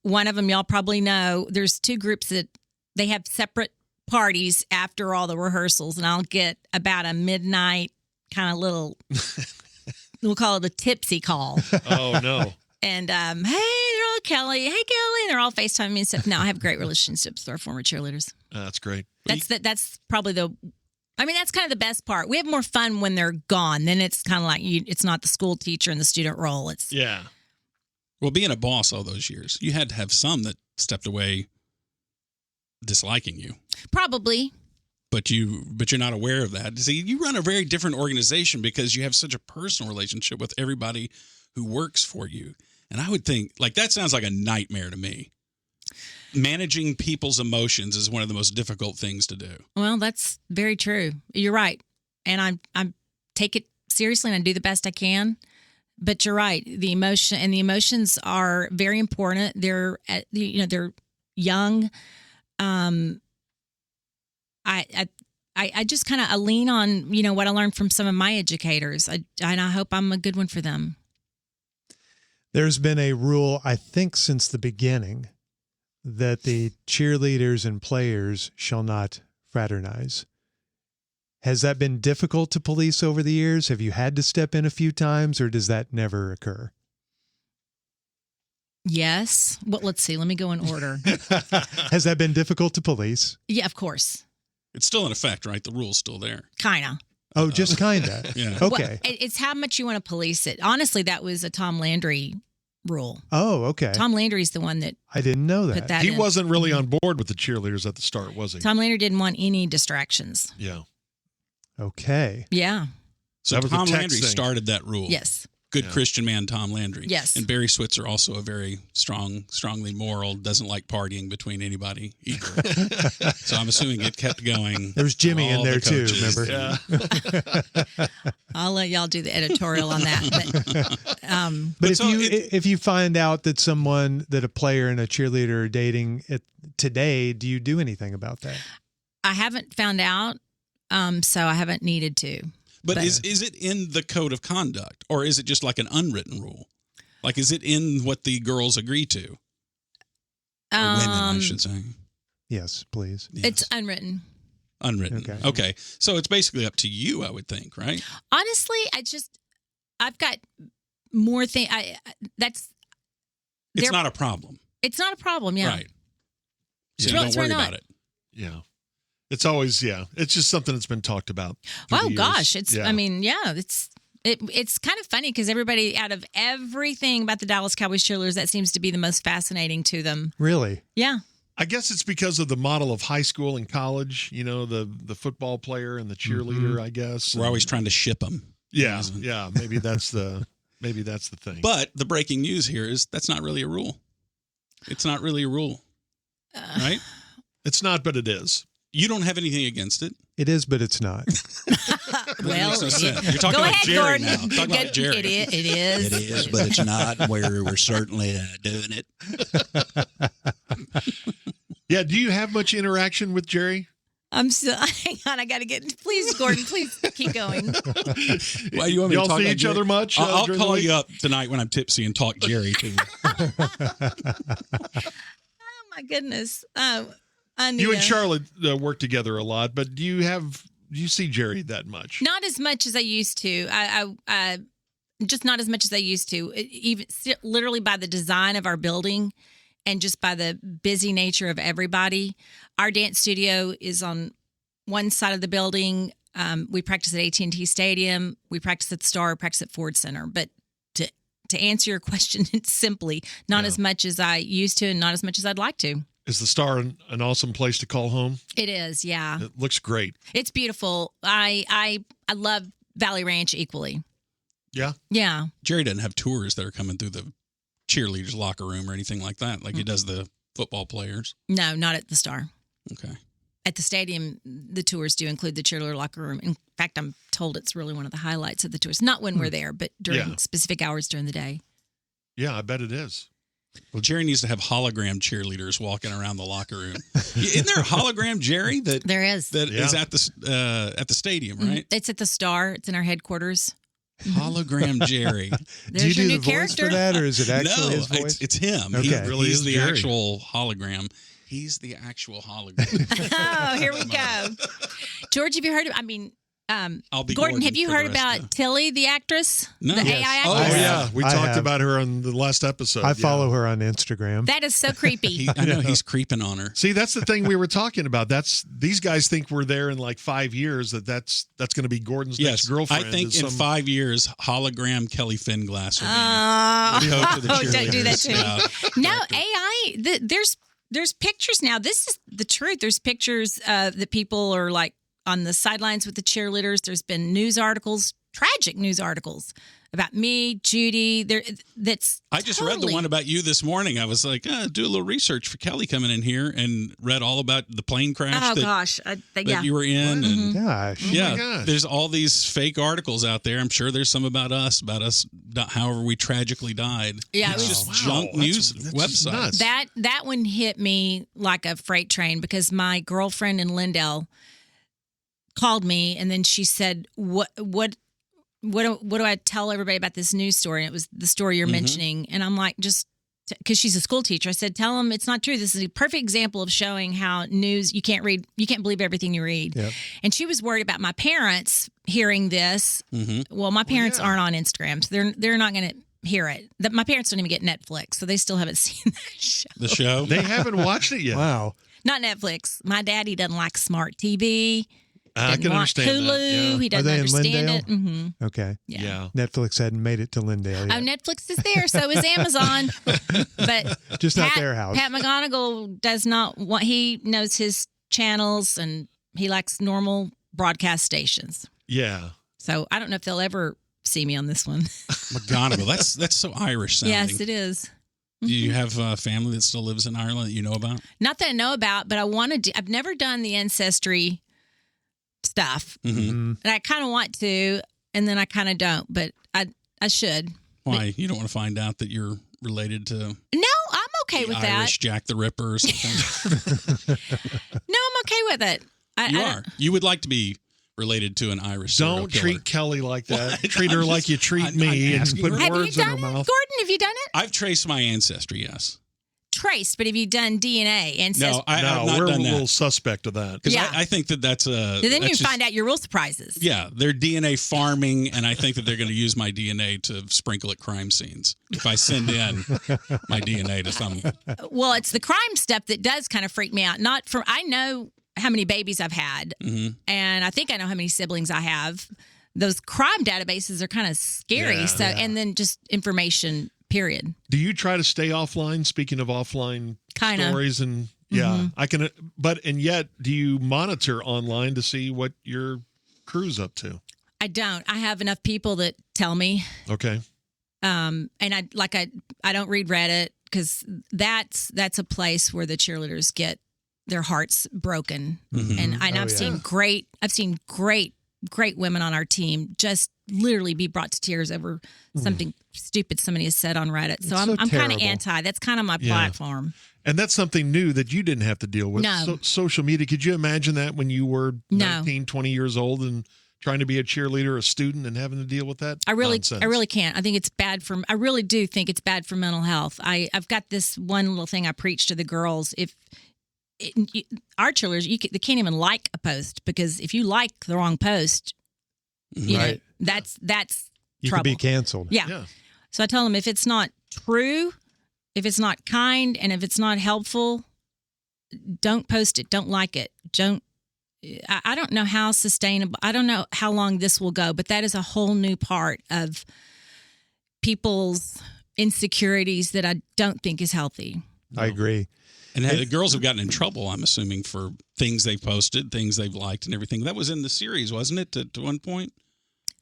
One of them y'all probably know. There's 2 groups that they have separate parties after all the rehearsals, and I'll get about a midnight kind of little, we'll call it a tipsy call. Oh, no. And, hey, they're all Kelly. Hey, Kelly. And they're all FaceTiming me and stuff. No, I have great relationships with our former cheerleaders. That's great. That's probably that's kind of the best part. We have more fun when they're gone. Then it's kind of like it's not the school teacher and the student role. It's Well, being a boss all those years, you had to have some that stepped away disliking you. Probably. But you're not aware of that. See, you run a very different organization because you have such a personal relationship with everybody who works for you. And I would think, like, that sounds like a nightmare to me. Managing people's emotions is one of the most difficult things to do. Well, that's very true. You're right. And I take it seriously and I do the best I can. But you're right. The emotions are very important. They're young. I just kind of lean on, what I learned from some of my educators. And I hope I'm a good one for them. There's been a rule, I think, since the beginning that the cheerleaders and players shall not fraternize. Has that been difficult to police over the years? Have you had to step in a few times, or does that never occur? Yes. Well, let's see. Let me go in order. Has that been difficult to police? Yeah, of course. It's still in effect, right? The rule's still there. Kind of. Oh, just kind of. Yeah. Okay. Well, it's how much you want to police it. Honestly, that was a Tom Landry rule. Oh, okay. Tom Landry's the one that I didn't know put that. that He in. wasn't really on board with the cheerleaders at the start, was he? Tom Landry didn't want any distractions. Yeah. Okay. Yeah. So That was a Tom text Landry thing. started that rule. Yes. Good Yeah. Christian man, Tom Landry. Yes. And Barry Switzer, also a very strongly moral, doesn't like partying between anybody either. So I'm assuming it kept going. There was Jimmy in all there the too, coaches. remember? Yeah. I'll let y'all do the editorial on that. But, But so if you find out that a player and a cheerleader are dating today, do you do anything about that? I haven't found out, so I haven't needed to. But is it in the code of conduct, or is it just like an unwritten rule? Like, is it in what the girls agree to? Or women, I should say. Yes, please. Yes. It's unwritten. Unwritten. Okay. So it's basically up to you, I would think, right? Honestly, I've got more things. It's not a problem. It's not a problem. Yeah. Right. So It's don't really worry not. about it. Yeah. It's always, it's just something that's been talked about. through Oh the years. gosh, Yeah. it's kind of funny because everybody, out of everything about the Dallas Cowboys cheerleaders, that seems to be the most fascinating to them. Really? Yeah. I guess it's because of the model of high school and college, the football player and the cheerleader, I guess. We're always trying to ship them. Yeah. Maybe that's the thing. But the breaking news here is that's not really a rule. It's not really a rule, right? It's not, but it is. You don't have anything against it. It is, but it's not. Well, Makes no sense. You're talking go about ahead, Jerry Gordon. now. I'm talking about Jerry. It is. It is, but it's not. We're certainly doing it. Yeah. Do you have much interaction with Jerry? I'm still. Hang on, I got to get. Please, Gordon. Please keep going. Why, you want me to Y'all talk see about each Jerry? other much? I'll during the call week? you up tonight when I'm tipsy and talk Jerry to you. Oh my goodness. You and Charlotte work together a lot, but do you see Jerry that much? Not as much as I used to. I just not as much as I used to. Even literally by the design of our building, and just by the busy nature of everybody. Our dance studio is on one side of the building. We practice at AT&T Stadium. We practice at the Star. Practice at Ford Center. But to answer your question, it's simply not as much as I used to, and not as much as I'd like to. Is the Star an awesome place to call home? It is, yeah. It looks great. It's beautiful. I love Valley Ranch equally. Yeah. Yeah. Jerry doesn't have tours that are coming through the cheerleaders' locker room or anything like that, like he does the football players. No, not at the Star. Okay. At the stadium, the tours do include the cheerleader locker room. In fact, I'm told it's really one of the highlights of the tours. Not when we're there, but during specific hours during the day. Yeah, I bet it is. Well, Jerry needs to have hologram cheerleaders walking around the locker room. Isn't there a hologram Jerry that There is. is at the stadium, right? It's at the Star. It's in our headquarters. Hologram Jerry. Do you There's your do new the voice character. for that, or is it actually No, his voice? it's him. Okay. He Really he's is the Jerry. actual hologram. He's the actual hologram. Oh, here we go. George, have you heard of? I'll be Gordon, have you for the heard rest about of- Tilly, the actress? No. The Yes. AI Oh, actress? Oh, yeah. yeah. We I talked have. about her on the last episode. I yeah. follow her on Instagram. That is so creepy. I know he's creeping on her. See, that's the thing we were talking about. These guys think we're there in like 5 years. That's going to be Gordon's next Yes, girlfriend. I think is in some- 5 years, hologram Kelli Finglass will be Oh, coach of the don't do that cheerleaders. to me. No, AI. There's pictures now. This is the truth. There's pictures that people are like on the sidelines with the cheerleaders. There's been news articles, tragic news articles about me, Judy. That's I just read the one about you this morning. I was like, do a little research for Kelli coming in here, and read all about the plane crash Oh that, gosh, that yeah. you were in. And Gosh. Oh my yeah, gosh. there's all these fake articles out there. I'm sure there's some about us, however we tragically died. Yeah, it's it just was- junk Wow, news that's just nuts. websites. That one hit me like a freight train because my girlfriend in Lindell called me and then she said, "What do I tell everybody about this news story?" And it was the story you're mentioning, and I'm like, just because she's a school teacher, I said, "Tell them it's not true. This is a perfect example of showing how news you can't believe everything you read." Yep. And she was worried about my parents hearing this. Well, my parents aren't on Instagram, so they're not going to hear it. My parents don't even get Netflix, so they still haven't seen that show. The show. They haven't watched it yet. Wow. Not Netflix. My daddy doesn't like smart TV. I Doesn't can want understand Hulu. that. He Are doesn't they in understand it. Lindale? Mm-hmm. Okay. Yeah. Yeah. yeah. Netflix hadn't made it to Lindale Oh, yet. Netflix is there. So is Amazon. But Just not their house. Pat McGonigal does not want. He knows his channels and he likes normal broadcast stations. Yeah. So I don't know if they'll ever see me on this one. McGonigal. That's so Irish sounding. Yes, it is. Do you have a family that still lives in Ireland that you know about? Not that I know about, but I want to do. I've never done the ancestry stuff, Mm-hmm. and I kind of want to, and then I kind of don't. But I should. Why? You don't want to find out that you're related to No, I'm okay the with Irish Jack the Ripper or something? that. No, I'm okay with it. You I are. You would like to be related to an Irish serial Don't killer. treat Kelly like that. What? Treat her I'm like just- you treat I'm me and asking put her. Have you words in her done it, mouth. Gordon? Have you done it? I've traced my ancestry, yes. Traced, but have you done DNA? No, I have No, not we're a done little that. suspect of that. Because Yeah. I think that's a... then you that's just- find out your real surprises. Yeah, they're DNA farming, and I think that they're going to use my DNA to sprinkle at crime scenes. If I send in my DNA to some... Well, it's the crime stuff that does kind of freak me out. Not from I know how many babies I've had, and I think I know how many siblings I have. Those crime databases are kind of scary. Yeah. So, and then just information. Period. Do you try to stay offline? Speaking of offline Kinda. stories, and yeah, I can. And yet, do you monitor online to see what your crew's up to? I don't. I have enough people that tell me. Okay. And I don't read Reddit because that's a place where the cheerleaders get their hearts broken. And I've seen great women on our team just literally be brought to tears over something stupid somebody has said on Reddit. So It's so I'm kind of terrible. anti. That's kind of my Yeah. platform. And that's something new that you didn't have to deal with. No. Social media. Could you imagine that when you were No. 19, 20 years old and trying to be a cheerleader, a student, and having to deal with that? I really nonsense? can't. I think it's bad for. I really do think it's bad for mental health. I've got this one little thing I preach to the girls. Our cheerleaders, they can't even like a post because if you like the wrong post, you Right. know, that's You trouble. could be canceled. Yeah. Yeah. So I tell them if it's not true, if it's not kind, and if it's not helpful, don't post it. Don't like it. I don't know how sustainable. I don't know how long this will go, but that is a whole new part of people's insecurities that I don't think is healthy. I agree. And the girls have gotten in trouble, I'm assuming, for things they've posted, things they've liked and everything. That was in the series, wasn't it, to one point?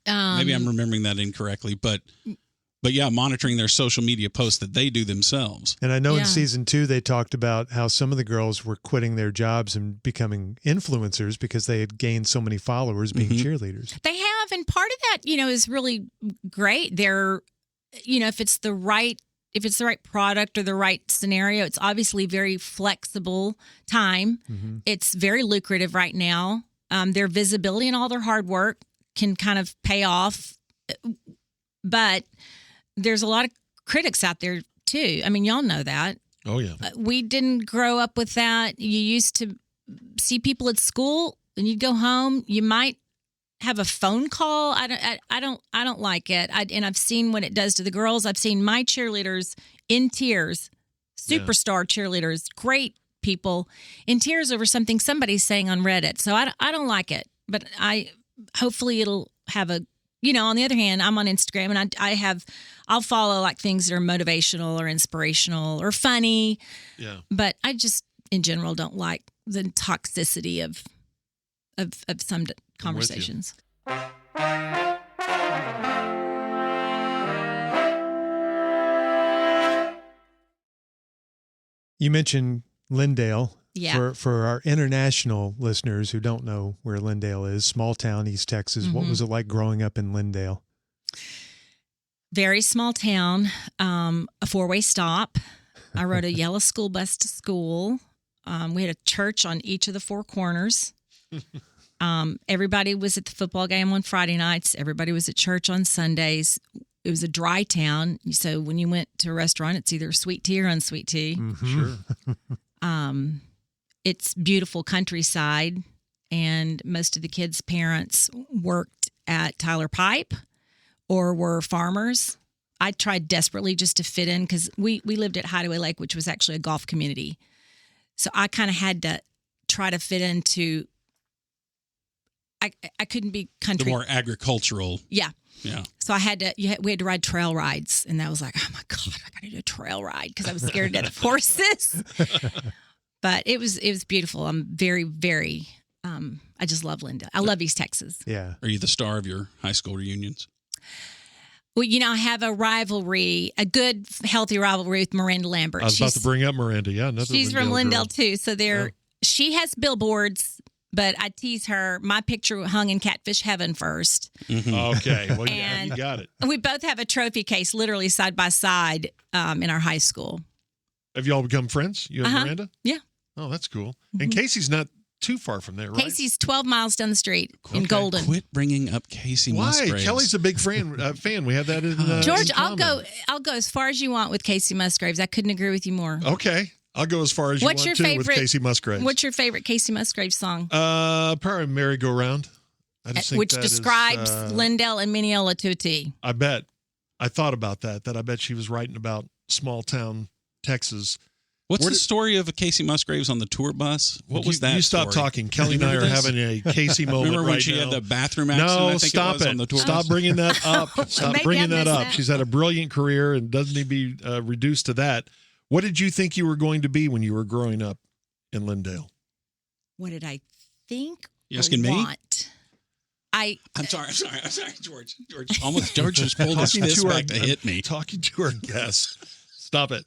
Maybe I'm remembering that incorrectly. But yeah, monitoring their social media posts that they do themselves. And I know Yeah. in season 2, they talked about how some of the girls were quitting their jobs and becoming influencers because they had gained so many followers being cheerleaders. They have, and part of that, is really great. They're, if it's the right product or the right scenario, it's obviously very flexible time. It's very lucrative right now. Their visibility and all their hard work can kind of pay off, but there's a lot of critics out there too. I mean, y'all know that. Oh, yeah. We didn't grow up with that. You used to see people at school and you'd go home. You might have a phone call. I don't like it. And I've seen what it does to the girls. I've seen my cheerleaders in tears, superstar cheerleaders, great people in tears over something somebody's saying on Reddit. So I don't like it, but hopefully it'll have a, on the other hand, I'm on Instagram and I'll follow like things that are motivational or inspirational or funny. Yeah. But I just in general don't like the toxicity of some conversations. You mentioned Lindale. Yeah. For our international listeners who don't know where Lindale is, small town, East Texas, what was it like growing up in Lindale? Very small town, a four-way stop. I rode a yellow school bus to school. We had a church on each of the four corners. Everybody was at the football game on Friday nights. Everybody was at church on Sundays. It was a dry town. So when you went to a restaurant, it's either sweet tea or unsweet tea. Sure. It's beautiful countryside, and most of the kids' parents worked at Tyler Pipe or were farmers. I tried desperately just to fit in because we lived at Hideaway Lake, which was actually a golf community. So I kind of had to try to fit into. I couldn't be country. The more agricultural. Yeah. Yeah. So we had to ride trail rides, and that was like, oh my God, I got to do a trail ride because I was scared to death of horses. But it was beautiful. I'm very, very. I just love Linda. I love East Texas. Yeah. Are you the star of your high school reunions? Well, I have a rivalry, a good, healthy rivalry with Miranda Lambert. I was about to bring up Miranda. Yeah, she's from Lindale Lindale girl. too. So she has billboards, but I tease her. My picture hung in Catfish Heaven first. Okay, well, yeah, And you got it. we both have a trophy case, literally side by side, in our high school. Have y'all become friends? You and Miranda? Yeah. Oh, that's cool. And Casey's not too far from there, right? Casey's 12 miles down the street in Golden. Quit bringing up Casey Why? Musgraves. Kelly's a big fan. We have that in George, in I'll common. go as far as you want with Casey Musgraves. I couldn't agree with you more. Okay. I'll go as far as you What's want your to with favorite- Casey Musgraves. What's your favorite Casey Musgraves song? Probably Merry Go Round. I just think Which that is, describes Lindale and Mineola to a T. I bet. I thought about that I bet she was writing about small town Texas. What's Where the did- story of a Casey Musgraves on the tour bus? What was that? You stop story? talking. Kelly and I are Remember this? having a Casey moment Remember when right she now. had the bathroom accident? No, I think stop it was on the tour Stop bus? bringing that up. Stop Maybe bringing I that missed up. that. She's had a brilliant career and doesn't need to be reduced to that. What did you think you were going to be when you were growing up in Lindale? What did I think? You asking me? Want? I'm sorry, George. George just pulled his fist back to hit me. Talking to our guest. Stop it.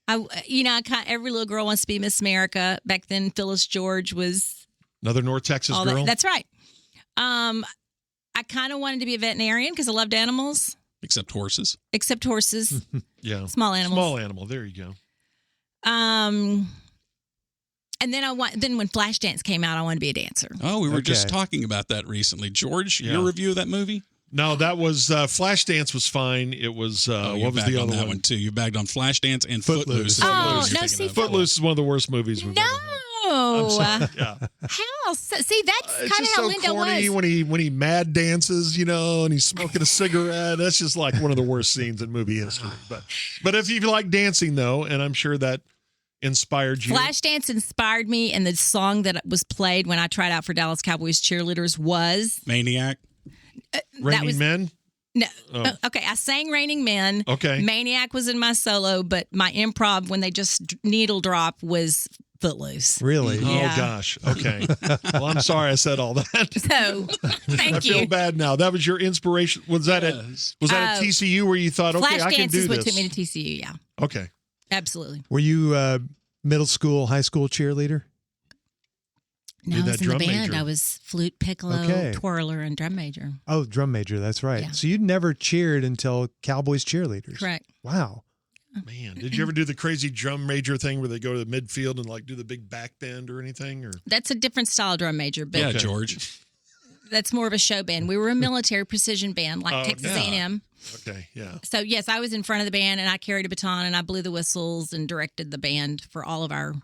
Every little girl wants to be Miss America. Back then, Phyllis George was Another North Texas all girl. that. That's right. I kind of wanted to be a veterinarian because I loved animals, Except horses. except horses, Yeah. small animals. Small animal. There you go. And then when Flashdance came out, I wanted to be a dancer. Oh, we were just Okay. talking about that recently. George, Yeah. your review of that movie? No, that was Flashdance was fine. It was You what was bagged the on other that one too? You bagged on Flashdance and Footloose. Footloose. Oh, Footloose you're no, thinking see, of. Footloose is one of the worst movies we've ever had. No. Yeah. How? See, that's It's kind of just how so Linda corny was. when he mad dances, and he's smoking a cigarette. That's just like one of the worst scenes in movie history. But if you like dancing though, and I'm sure that inspired you. Flashdance inspired me, and the song that was played when I tried out for Dallas Cowboys Cheerleaders was Maniac. Raining Men. no. Oh. Okay, I sang "Raining Men." Okay. Maniac was in my solo, but my improv when they just needle drop was Footloose. Really? Oh Yeah. gosh. Okay. Well, I'm sorry I said all that. So thank I feel you. bad now. That was your inspiration. Was that at TCU where you thought, okay, I can Flashdance do is what this? took me to TCU. Yeah, Okay. absolutely. Were you middle school, high school cheerleader? No, Did I that was in the drum band. major. I was flute, piccolo, Okay. twirler, and drum major. Oh, drum major. That's right. Yeah. So you'd never cheered until Cowboys Cheerleaders. Correct. Wow. Man, did you ever do the crazy drum major thing where they go to the midfield and like do the big back bend or anything? Or That's a different style drum major, but Yeah, Okay. George. that's more of a show band. We were a military precision band like Oh, Texas yeah. A&M. okay, yeah. So, yes, I was in front of the band, and I carried a baton, and I blew the whistles and directed the band for all of our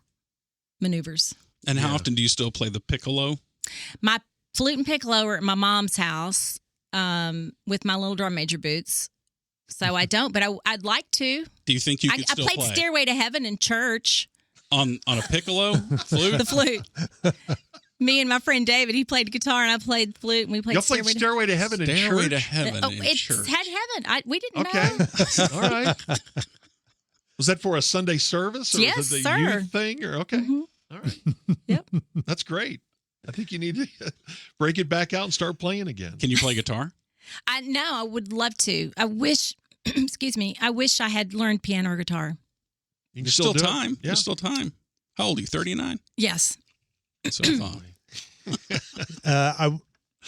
maneuvers. And how Yeah. often do you still play the piccolo? My flute and piccolo are at my mom's house with my little drum major boots. So I don't, but I'd like to. Do you think you could I still played play Stairway to Heaven in church. on a piccolo flute? The flute. Me and my friend David, he played guitar and I played flute, and we played Y'all played Stairway to Heaven in church? Stairway to Heaven in It's church. had heaven. We didn't Okay. know. All right. Was that for a Sunday service? Or Yes, was it the sir. youth thing? Or okay. Mhm. All right. Yep. That's great. I think you need to break it back out and start playing again. Can you play guitar? I would love to. I wish, excuse me, I wish I had learned piano or guitar. You can There's still do it. time. Yeah. There's still time. How old are you? 39? Yes. So I thought.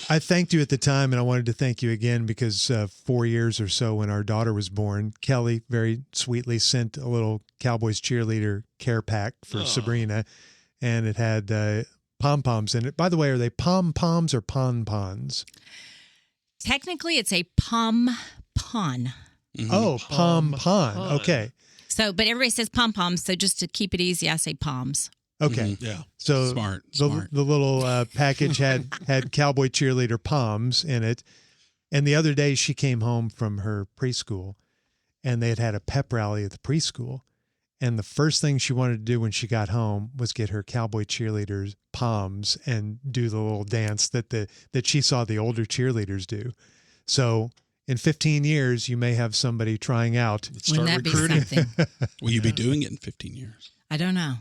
I thanked you at the time, and I wanted to thank you again because 4 years or so when our daughter was born, Kelly very sweetly sent a little Cowboys cheerleader care pack for Sabrina, and it had pom-poms in it. By the way, are they pom-poms or pon-pons? Technically, it's a pom-pon. Mhm. Oh, pom-pon. Pom-pon. Okay. So, but everybody says pom-poms, so just to keep it easy, I say poms. Okay. Yeah. So Smart. the little package had Cowboy cheerleader poms in it. And the other day she came home from her preschool and they had a pep rally at the preschool. And the first thing she wanted to do when she got home was get her Cowboy cheerleaders poms and do the little dance that she saw the older cheerleaders do. So in 15 years, you may have somebody trying out. Start Wouldn't that recruiting. be something? Will you be doing it in 15 years? I don't know.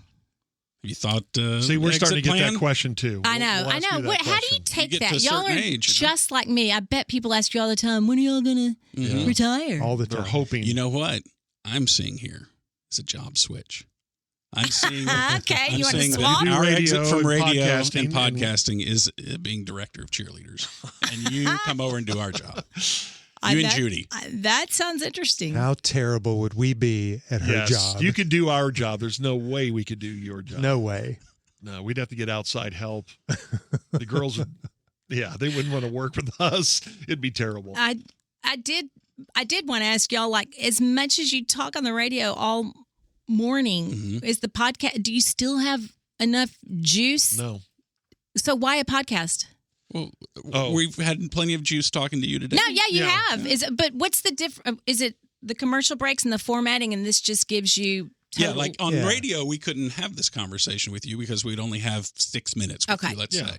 Have you thought? See, we're starting to get plan? that question too. I know. We'll ask you that How do you question. take You get to that? a Y'all are certain age, you know? just like me. I bet people ask you all the time, when are y'all going to Mhm. retire? All the They're time. hoping. You know what I'm seeing here is a job switch. I'm seeing. Okay, I'm you want to seeing swap? that Do our radio exit from and radio podcasting and and- podcasting is being director of cheerleaders, and you come over and do our job. I- You and that- Judy. That sounds interesting. How terrible would we be at her Yes, job? you could do our job. There's no way we could do your job. No way. No, we'd have to get outside help. The girls would, yeah, they wouldn't want to work with us. It'd be terrible. I did want to ask y'all, like, as much as you talk on the radio all morning, Mhm. is the podcast, do you still have enough juice? No. So why a podcast? Well, Oh. we've had plenty of juice talking to you today. No, yeah, you Yeah. have. But what's the difference? Is it the commercial breaks and the formatting, and this just gives you Yeah, total- like on Yeah. radio, we couldn't have this conversation with you because we'd only have 6 minutes with Okay. you, let's Yeah. say.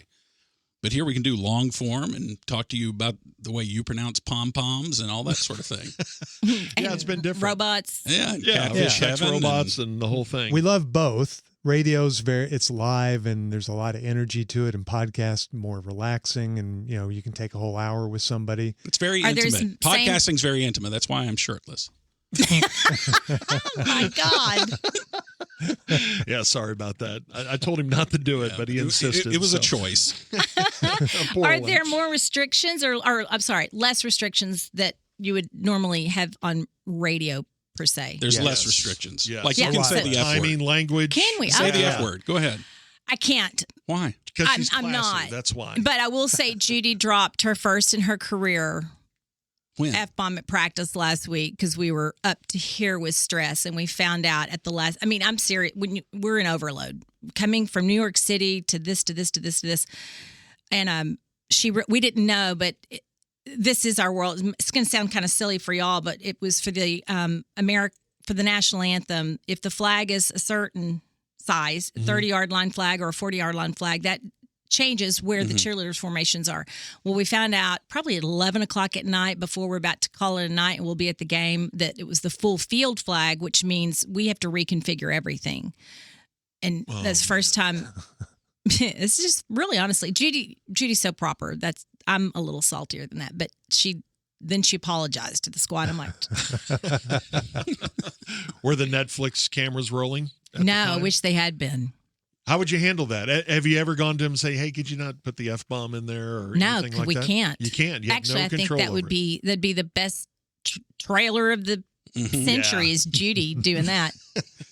But here we can do long form and talk to you about the way you pronounce pom-poms and all that sort of thing. Yeah, it's been different. robots. Yeah, Yeah, catfish sex heaven robots and the whole thing. We love both. Radio's it's live and there's a lot of energy to it, and podcast more relaxing, and you can take a whole hour with somebody. it's very Are there intimate. some same- Podcasting's very intimate. That's why I'm shirtless. Oh my God. Yeah, sorry about that. I told him not to do it, but he insisted. It was a so. choice. Poor Are one. there more restrictions or I'm sorry, less restrictions that you would normally have on radio per se? There's Yes. less restrictions. Yes. Like Yeah. you can say the F timing, word. language. Can we? Say the Yeah. F word. Go ahead. I can't. Why? Because she's I'm classy. not. That's why. But I will say Judy dropped her first in her career When? F-bomb at practice last week because we were up to here with stress, and we found out at the last. I mean, I'm serious. We're in overload coming from New York City to this, and we didn't know, but this is our world. It's going to sound kind of silly for y'all, but it was for the for the national anthem. If the flag is a certain size, 30-yard line flag or a 40-yard line flag, that changes where the cheerleaders formations are. Well, we found out probably at 11 o'clock at night before we're about to call it a night and we'll be at the game that it was the full field flag, which means we have to reconfigure everything. And that's the first time. It's just really, honestly, Judy's so proper. I'm a little saltier than that, but she apologized to the squad. I'm like, Were the Netflix cameras rolling? at the no, I time? wish they had been. How would you handle that? Have you ever gone to him and say, "Hey, could you not put the F-bomb in there?" Or No, anything like we that? can't. You can't. You have Actually, no I think control that over would it. be the best trailer of the century is Judy doing that.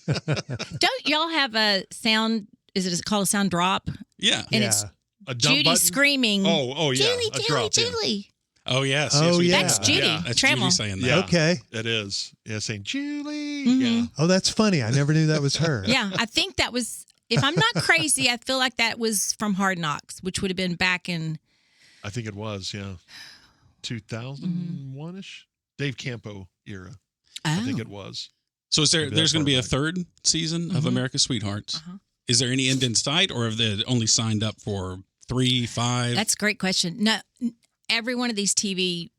Don't y'all have a sound? Is it called a sound drop? Yeah. And yeah. it's a dump Judy button? screaming. Oh, yeah. Julie, a Julie, drop, yeah. Julie. Oh, yes. Oh, yes, we yeah. do. That's Judy. Yeah. That's Trammell. Judy saying that. Yeah. Okay. It is. Yeah, saying Julie. Mhm. Yeah. Oh, that's funny. I never knew that was her. Yeah, I think that was If I'm not crazy, I feel like that was from Hard Knocks, which would have been back in. I think it was, 2001-ish. Dave Campo era. I think it was. So is there? Maybe There's that going to be far a back. third season of America's Sweethearts. Uh-huh. Is there any end in sight, or have they only signed up for 3, 5? That's a great question. No, every one of these TV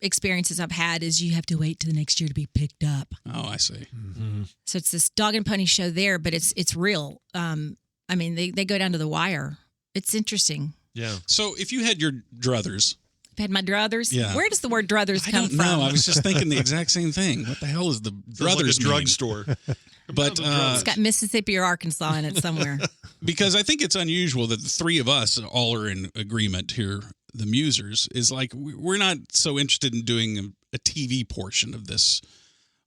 experiences I've had is you have to wait till the next year to be picked up. Oh, I see. Mm-hmm. So it's this dog and pony show there, but it's real. I mean, they go down to the wire. It's interesting. Yeah. So if you had your druthers, I've had my druthers. Yeah. Where does the word druthers I come don't from? know. I was just thinking the exact same thing. What the hell is the Sounds like a druthers mean? drugstore. But It's got Mississippi or Arkansas in it somewhere. because I think it's unusual that the three of us all are in agreement here. The Musers is like we're not so interested in doing a TV portion of this,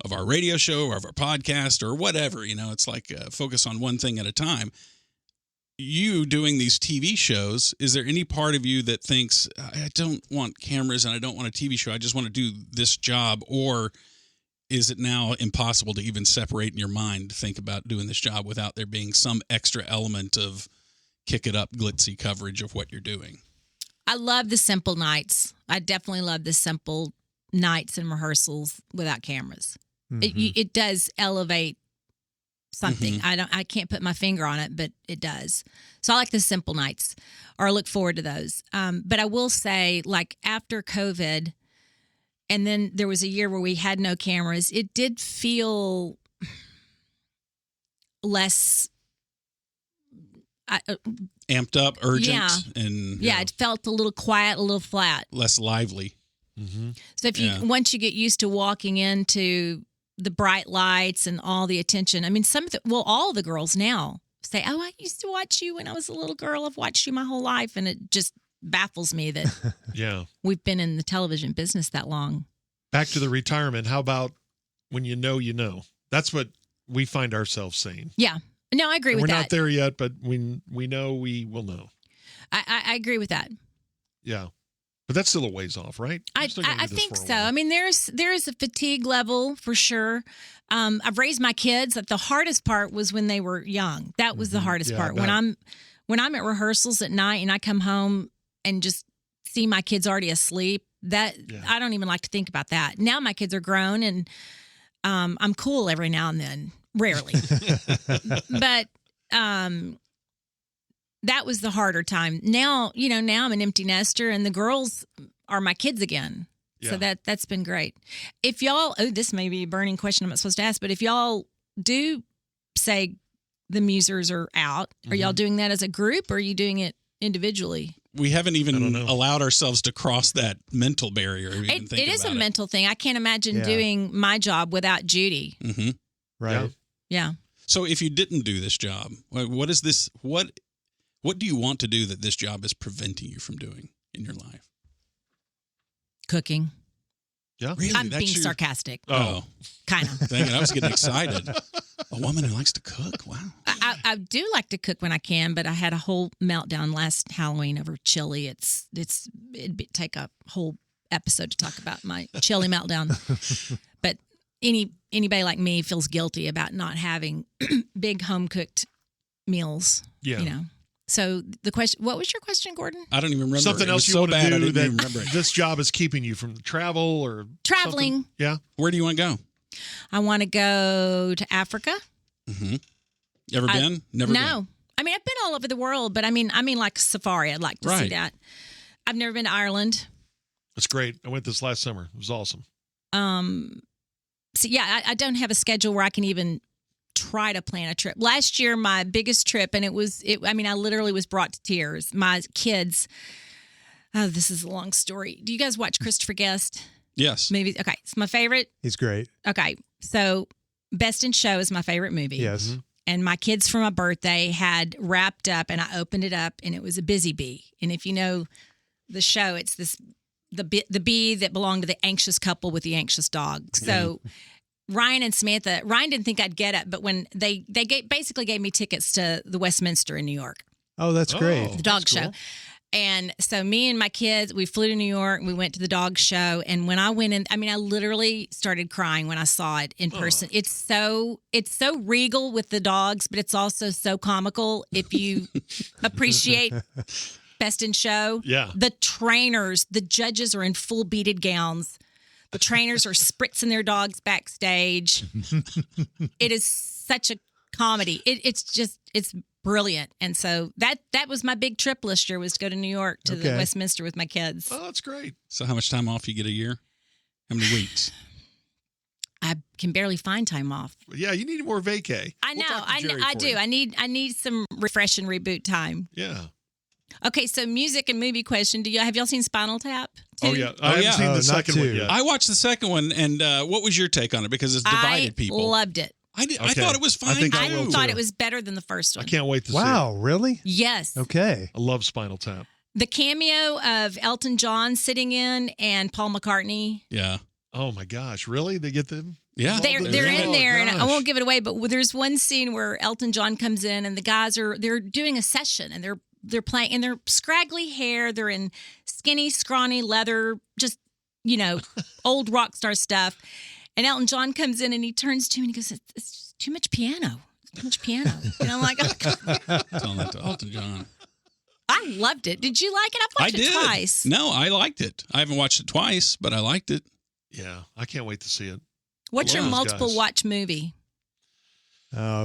of our radio show or of our podcast or whatever. It's like focus on one thing at a time. You doing these TV shows, is there any part of you that thinks I don't want cameras and I don't want a TV show, I just want to do this job? Or is it now impossible to even separate in your mind to think about doing this job without there being some extra element of kick it up glitzy coverage of what you're doing? I love the simple nights. I definitely love the simple nights and rehearsals without cameras. It does elevate something. I can't put my finger on it, but it does. So I like the simple nights, or I look forward to those. But I will say, like after COVID, and then there was a year where we had no cameras, it did feel less Amped up, urgent, Yeah. and it felt a little quiet, a little flat. less lively. So if you once you get used to walking into the bright lights and all the attention, I mean, all the girls now say, "Oh, I used to watch you when I was a little girl. I've watched you my whole life," and it just baffles me that Yeah. we've been in the television business that long. Back to the retirement. How about when you know, you know? That's what we find ourselves saying. Yeah, no, I agree We're with not that. there yet, but we know we will know. I agree with that. Yeah. But that's still a ways off, right? We're still gonna I do this think for a so. while. I mean, there is a fatigue level for sure. I've raised my kids. The hardest part was when they were young. That was the hardest Yeah, I part. bet. When I'm at rehearsals at night and I come home and just see my kids already asleep, I don't even like to think about that. Now my kids are grown and I'm cool every now and then, rarely. But that was the harder time. Now I'm an empty nester and the girls are my kids again. So Yeah. that's been great. If y'all, this may be a burning question I'm not supposed to ask, but if y'all do say the Musers are out, are y'all doing that as a group or are you doing it individually? We haven't I don't even know. allowed ourselves to cross that mental barrier. It is a mental thing. I can't imagine doing my job without Judy. Mm-hmm. Right. Yeah. So if you didn't do this job, what is this? What do you want to do that this job is preventing you from doing in your life? Cooking. Yeah. Really? I'm That's being your- sarcastic. Oh, Kind of. dang it! I was getting excited. A woman who likes to cook. Wow. I do like to cook when I can, but I had a whole meltdown last Halloween over chili. It'd take a whole episode to talk about my chili meltdown. But anybody like me feels guilty about not having big home cooked meals. Yeah. So the question, what was your question, Gordon? I don't even remember. Something It else was you so want to bad I do didn't even that remember it. this job is keeping you from travel or Traveling. something? Yeah. Where do you want to go? I want to go to Africa. Mm-hmm. You ever been? Never. No. Been. I mean, I've been all over the world, but I mean like safari. I'd like to see Right. that. I've never been to Ireland. That's great. I went this last summer. It was awesome. So yeah, I don't have a schedule where I can even try to plan a trip. Last year, my biggest trip, and I literally was brought to tears. My kids, this is a long story. Do you guys watch Christopher Guest Yes. movies? Okay, it's my favorite. He's great. Okay, so Best in Show is my favorite movie. Yes. And my kids for my birthday had wrapped up, and I opened it up, and it was a busy bee. And if you know the show, it's the bee that belonged to the anxious couple with the anxious dog. So Ryan and Samantha, Ryan didn't think I'd get it, but when they basically gave me tickets to the Westminster in New York, Oh, that's great. the dog that's show. cool. And so me and my kids, we flew to New York. We went to the dog show. And when I went in, I mean, I literally started crying when I saw it in person. It's so regal with the dogs, but it's also so comical if you appreciate Best in Show. Yeah. The trainers, the judges are in full beaded gowns. The trainers are spritzing their dogs backstage. It is such a comedy. It's brilliant. And so that was my big trip last year, was to go to New York to the Westminster with my kids. Oh, that's great. So how much time off you get a year? How many weeks? I can barely find time off. Yeah, you need more vacay. I know. We'll talk to Jerry I for do. you. I need some refresh and reboot time. Yeah. Okay, so music and movie question. Have y'all seen Spinal Tap? Too? Oh, yeah. I haven't seen Oh, the not second one two. yet. I watched the second one, and what was your take on it? Because it's divided people. I loved it. I Okay. thought it was fine. I think I I will, thought too. it was better than the first I one. can't wait to see it. Wow, really? Yes. Okay. I love Spinal Tap. The cameo of Elton John sitting in and Paul McCartney. Yeah. Oh, my gosh. Really? They get them? Yeah. They're Oh, in there, and I gosh. won't give it away. But there's one scene where Elton John comes in, and the guys they're doing a session, and they're playing in their scraggly hair. They're in skinny, scrawny leather, just old rock star stuff. And Elton John comes in, and he turns to me and he goes, "It's just too much piano. It's too much piano." And I'm like, "Oh, God." Telling that to Elton John. I loved it. Did you like it? I've I watched did. it twice. No, I liked it. I haven't watched it twice, but I liked it. Yeah. I can't wait to see it. What's your Love those multiple guys. watch movie?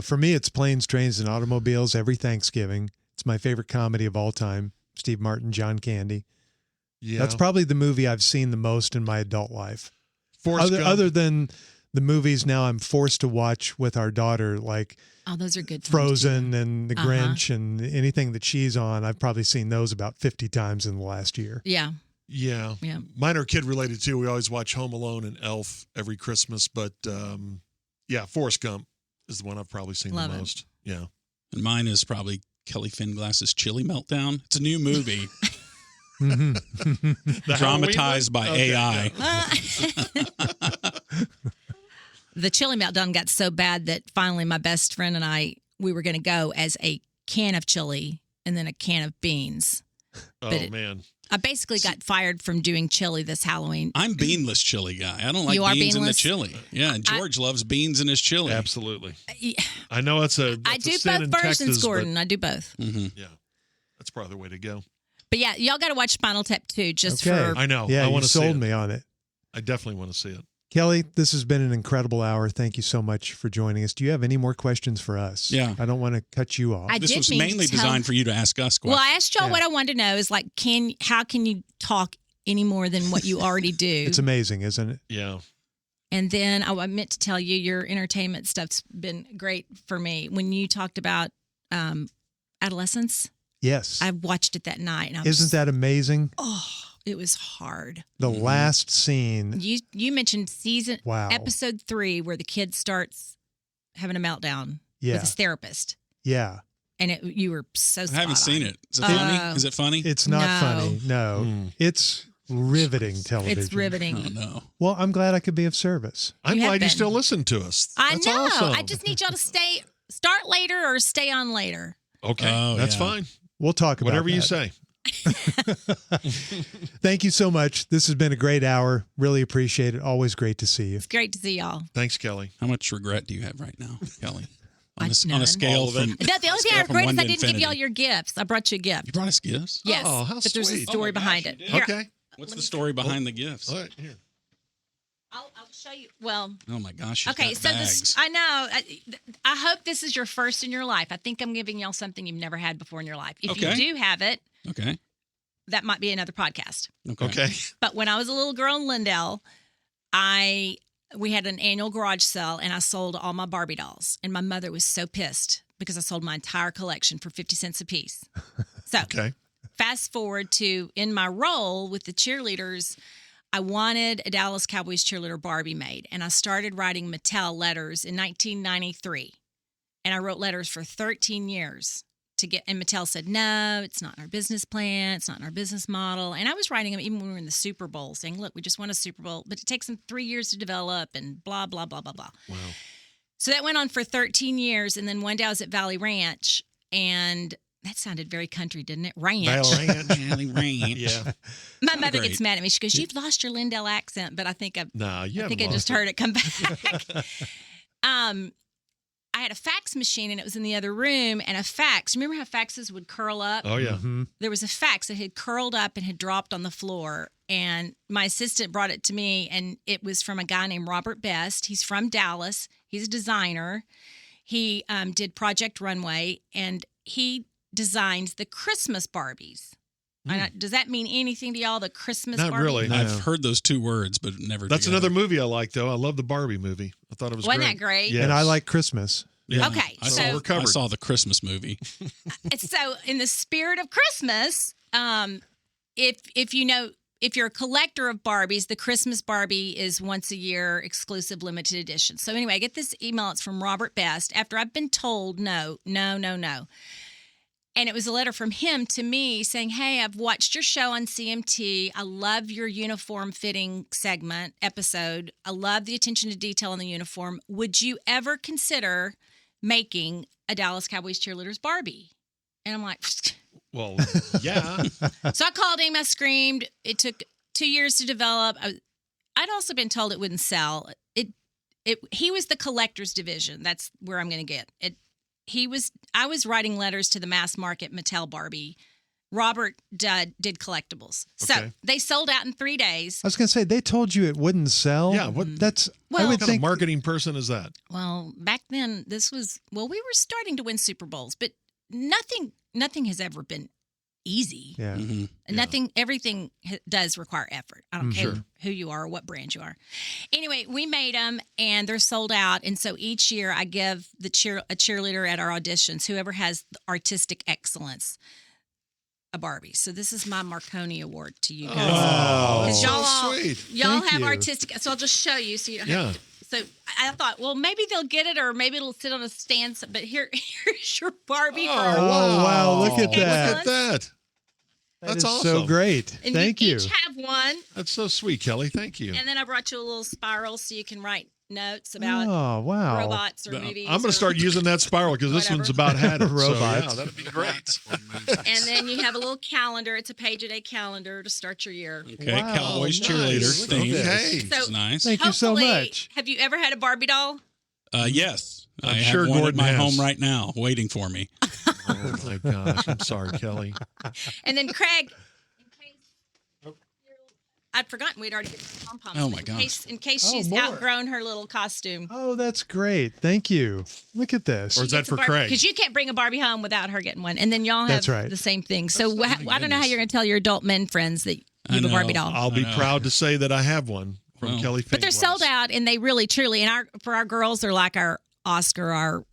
For me, it's Planes, Trains, and Automobiles every Thanksgiving. It's my favorite comedy of all time. Steve Martin, John Candy. Yeah. That's probably the movie I've seen the most in my adult life. Forrest Gump. Other than the movies now I'm forced to watch with our daughter, like Oh, those are good. times, Frozen and The Uh-huh. Grinch and anything that she's on, I've probably seen those about 50 times in the last year. too. Yeah. Yeah. Yeah. Mine are kid related too. We always watch Home Alone and Elf every Christmas, but yeah, Forrest Gump is the one I've probably seen Love the it. most. Yeah. And mine is probably Kelli Finglass's Chili Meltdown. It's a new movie The dramatized by Halloween one? AI. yeah. The chili meltdown got so bad that finally my best friend and we were going to go as a can of chili and then a can of beans. Oh, But man. I basically got fired from doing chili this Halloween. I'm beanless chili guy. I don't like You are beans in the beanless? chili. Yeah, and George loves beans in his chili. Absolutely. Yeah, I know it's a I it's do a sin in both versions, Texas, Gordon. I do both. Mm-hmm. But yeah, that's probably the way to go. But yeah, y'all got to watch Spinal Tap too, just Okay. for. I know. Yeah, I you want to see sold it. me on it. I definitely want to see it. Kelly, this has been an incredible hour. Thank you so much for joining us. Do you have any more questions for us? Yeah. I don't want to cut you off. I This did was mean to mainly tell- designed for you to ask us questions. Well, I asked y'all Yeah. what I wanted to know is like, how can you talk any more than what you already do? It's amazing, isn't it? Yeah. And then I meant to tell you, your entertainment stuff's been great for me. When you talked about adolescence, Yes. I watched it that night. And I Isn't that amazing? Oh, it was hard. The last scene. You mentioned Wow. episode 3 where the kid starts having a meltdown Yeah. with his therapist, Yeah. and you were so. I haven't seen it. Is it Oh. funny? Is it funny? It's not No. funny. No. Mm. It's riveting television. It's riveting. Oh no. Well, I'm glad I could be of service. I'm You have glad you been. still listen to us. I That's know. awesome. I just need y'all to start later or stay on later. Okay. Oh, That's yeah. fine. We'll talk about Whatever you that. say. Thank you so much. This has been a great hour. Really appreciate it. Always great to see you. It's great to see y'all. Thanks, Kelly. How much regret do you have right now, Kelly? On None. a scale All of it. from No, the only thing I scale from regret is 1 I to didn't give y'all infinity. your gifts. I brought you a gift. You brought us gifts? Yes. Oh, how but there's a sweet. story Oh my behind gosh, it. you did. Here, Okay. What's the story behind the gifts? All right. Here. I'll show you. Well, Oh my gosh. she's okay. got So bags. I know. I hope this is your first in your life. I think I'm giving y'all something you've never had before in your life. If Okay. you do have it, Okay. that might be another podcast. Okay. But when I was a little girl in Lindell, we had an annual garage sale, and I sold all my Barbie dolls. And my mother was so pissed because I sold my entire collection for 50 cents a piece. So Okay. fast forward to in my role with the cheerleaders, I wanted a Dallas Cowboys cheerleader Barbie made. And I started writing Mattel letters in 1993. And I wrote letters for 13 years to get, and Mattel said, no, it's not in our business plan. It's not in our business model. And I was writing them even when we were in the Super Bowl saying, look, we just won a Super Bowl, but it takes them 3 years to develop and blah, blah, blah, blah, blah. Wow. So that went on for 13 years. And then one day I was at Valley Ranch and That sounded very country, didn't it? Ranch. Ranch. Yeah. My mother Great. gets mad at me. She goes, "You've lost your Lindell accent," but I think I just heard it come back. I had a fax machine and it was in the other room, and a fax. Remember how faxes would curl up? Oh yeah. Mm-hmm. There was a fax that had curled up and had dropped on the floor, and my assistant brought it to me, and it was from a guy named Robert Best. He's from Dallas. He's a designer. He did Project Runway, and he designs the Christmas Barbies. Does that mean anything to y'all, the Christmas Not Barbie? really. No. I've heard those two words, but never. That's together. another movie I like, though. I love the Barbie movie. I thought it was Wasn't great. that great? Yes. And I like Christmas. Yeah. Okay, I so- saw, We're covered. I saw the Christmas movie. So, in the spirit of Christmas, if you're a collector of Barbies, the Christmas Barbie is once a year exclusive limited edition. So anyway, I get this email. It's from Robert Best after I've been told no. And it was a letter from him to me saying, "Hey, I've watched your show on CMT. I love your uniform fitting episode. I love the attention to detail in the uniform. Would you ever consider making a Dallas Cowboys Cheerleaders Barbie?" And I'm like, Well, yeah. so I called him. I screamed. It took 2 years to develop. I'd also been told it wouldn't sell. He was the collector's division. That's where I'm going to get it. I was writing letters to the mass market Mattel Barbie. Robert did collectibles. So Okay. they sold out in 3 days. I was going to say, they told you it wouldn't sell. Yeah, what- That's, Well- I What would kind of think. marketing person is that? Well, back then we were starting to win Super Bowls, but nothing has ever been easy. Yeah. Mhm. Everything does require effort. I don't care Sure. who you are or what brand you are. Anyway, we made them and they're sold out. And so each year I give a cheerleader at our auditions, whoever has the artistic excellence, a Barbie. So this is my Marconi Award to you guys. Oh, Because so y'all sweet. y'all Thank have you. artistic. So I'll just show you. So you don't Yeah. have to. So I thought, well, maybe they'll get it, or maybe it'll sit on a stand. But here's your Barbie. Oh, for wow, look at that. Look at that. That That's is awesome. so great. And Thank you you. each have one. That's so sweet, Kelly. Thank you. And then I brought you a little spiral so you can write notes about Oh, wow. robots or movies. I'm going or- to start using that spiral because this whatever. one's about had it. Robots. So, yeah, that'd be great. And then you have a little calendar. It's a page-a-day calendar to start your year. Okay, Wow, Cowboys nice. cheerleader Look theme. at this. Which is nice. Thank you so Hopefully- much. Have you ever had a Barbie doll? Yes, I I'm have sure one Gordon at my has. home right now, waiting for me. Oh, my gosh. I'm sorry, Kelly. And then Craig, I'd forgotten we'd already given pom poms. Oh, my gosh. In case Oh, she's more. outgrown her little costume. Oh, that's great. Thank you. Look at this. Or is that for Craig? Because you can't bring a Barbie home without her getting one. And then y'all have That's right. the same thing. So my I don't know how goodness. you're going to tell your adult men friends that you I have a Barbie know. doll. I'll be I know. proud to say that I have one from Well. Kelly Finglass. But they're sold out, and they really, truly, and for our girls, they're like our Oscar, our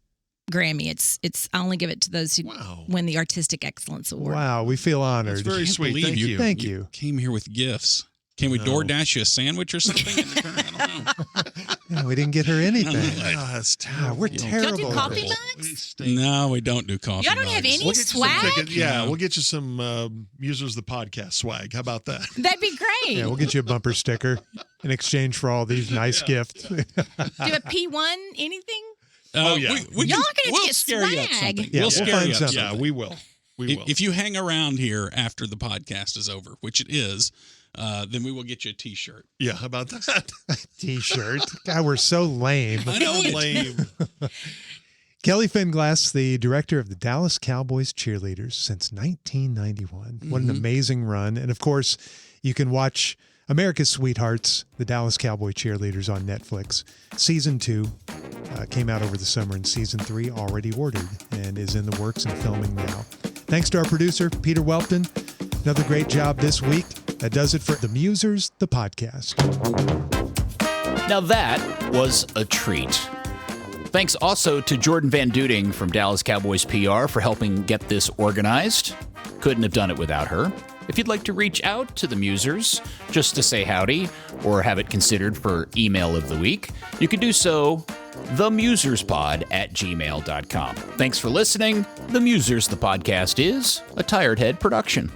Grammy. It's I only give it to those who Wow. win the Artistic Excellence Award. Wow, we feel honored. That's very Can't sweet. believe Thank you. Thank you. Came here with gifts. Can we No. DoorDash you a sandwich or something? in return? I don't know. Yeah, we didn't get her anything. Ah, that's Yeah, terrible. we're Don't terrible. do coffee at it. mugs? No, we don't do coffee. Y'all don't have mugs. any We'll get you some swag? tickets. Yeah, No. we'll get you some Users the Podcast swag. How about that? That'd be great. Yeah, we'll get you a bumper sticker in exchange for all these nice gifts. Do a P1 anything? Oh, yeah. Y'all are We gonna have to we'll get scare you up swag. something. Yeah, we'll we'll scare find you up something. Yeah, we will. We will. If you hang around here after the podcast is over, which it is, then we will get you a T-shirt. Yeah, how about that? T-shirt. God, we're so lame. I know it. Lame. Kelli Finglass, the director of the Dallas Cowboys Cheerleaders since 1991. What an amazing run. And of course, you can watch America's Sweethearts, the Dallas Cowboy Cheerleaders on Netflix. Season 2 came out over the summer, and Season 3 already ordered and is in the works and filming now. Thanks to our producer, Peter Welton. Another great job this week. That does it for The Musers, the podcast. Now that was a treat. Thanks also to Jordan Van Duding from Dallas Cowboys PR for helping get this organized. Couldn't have done it without her. If you'd like to reach out to the Musers just to say howdy or have it considered for email of the week, you can do so themuserspod@gmail.com. Thanks for listening. The Musers, the podcast is a Tired Head production.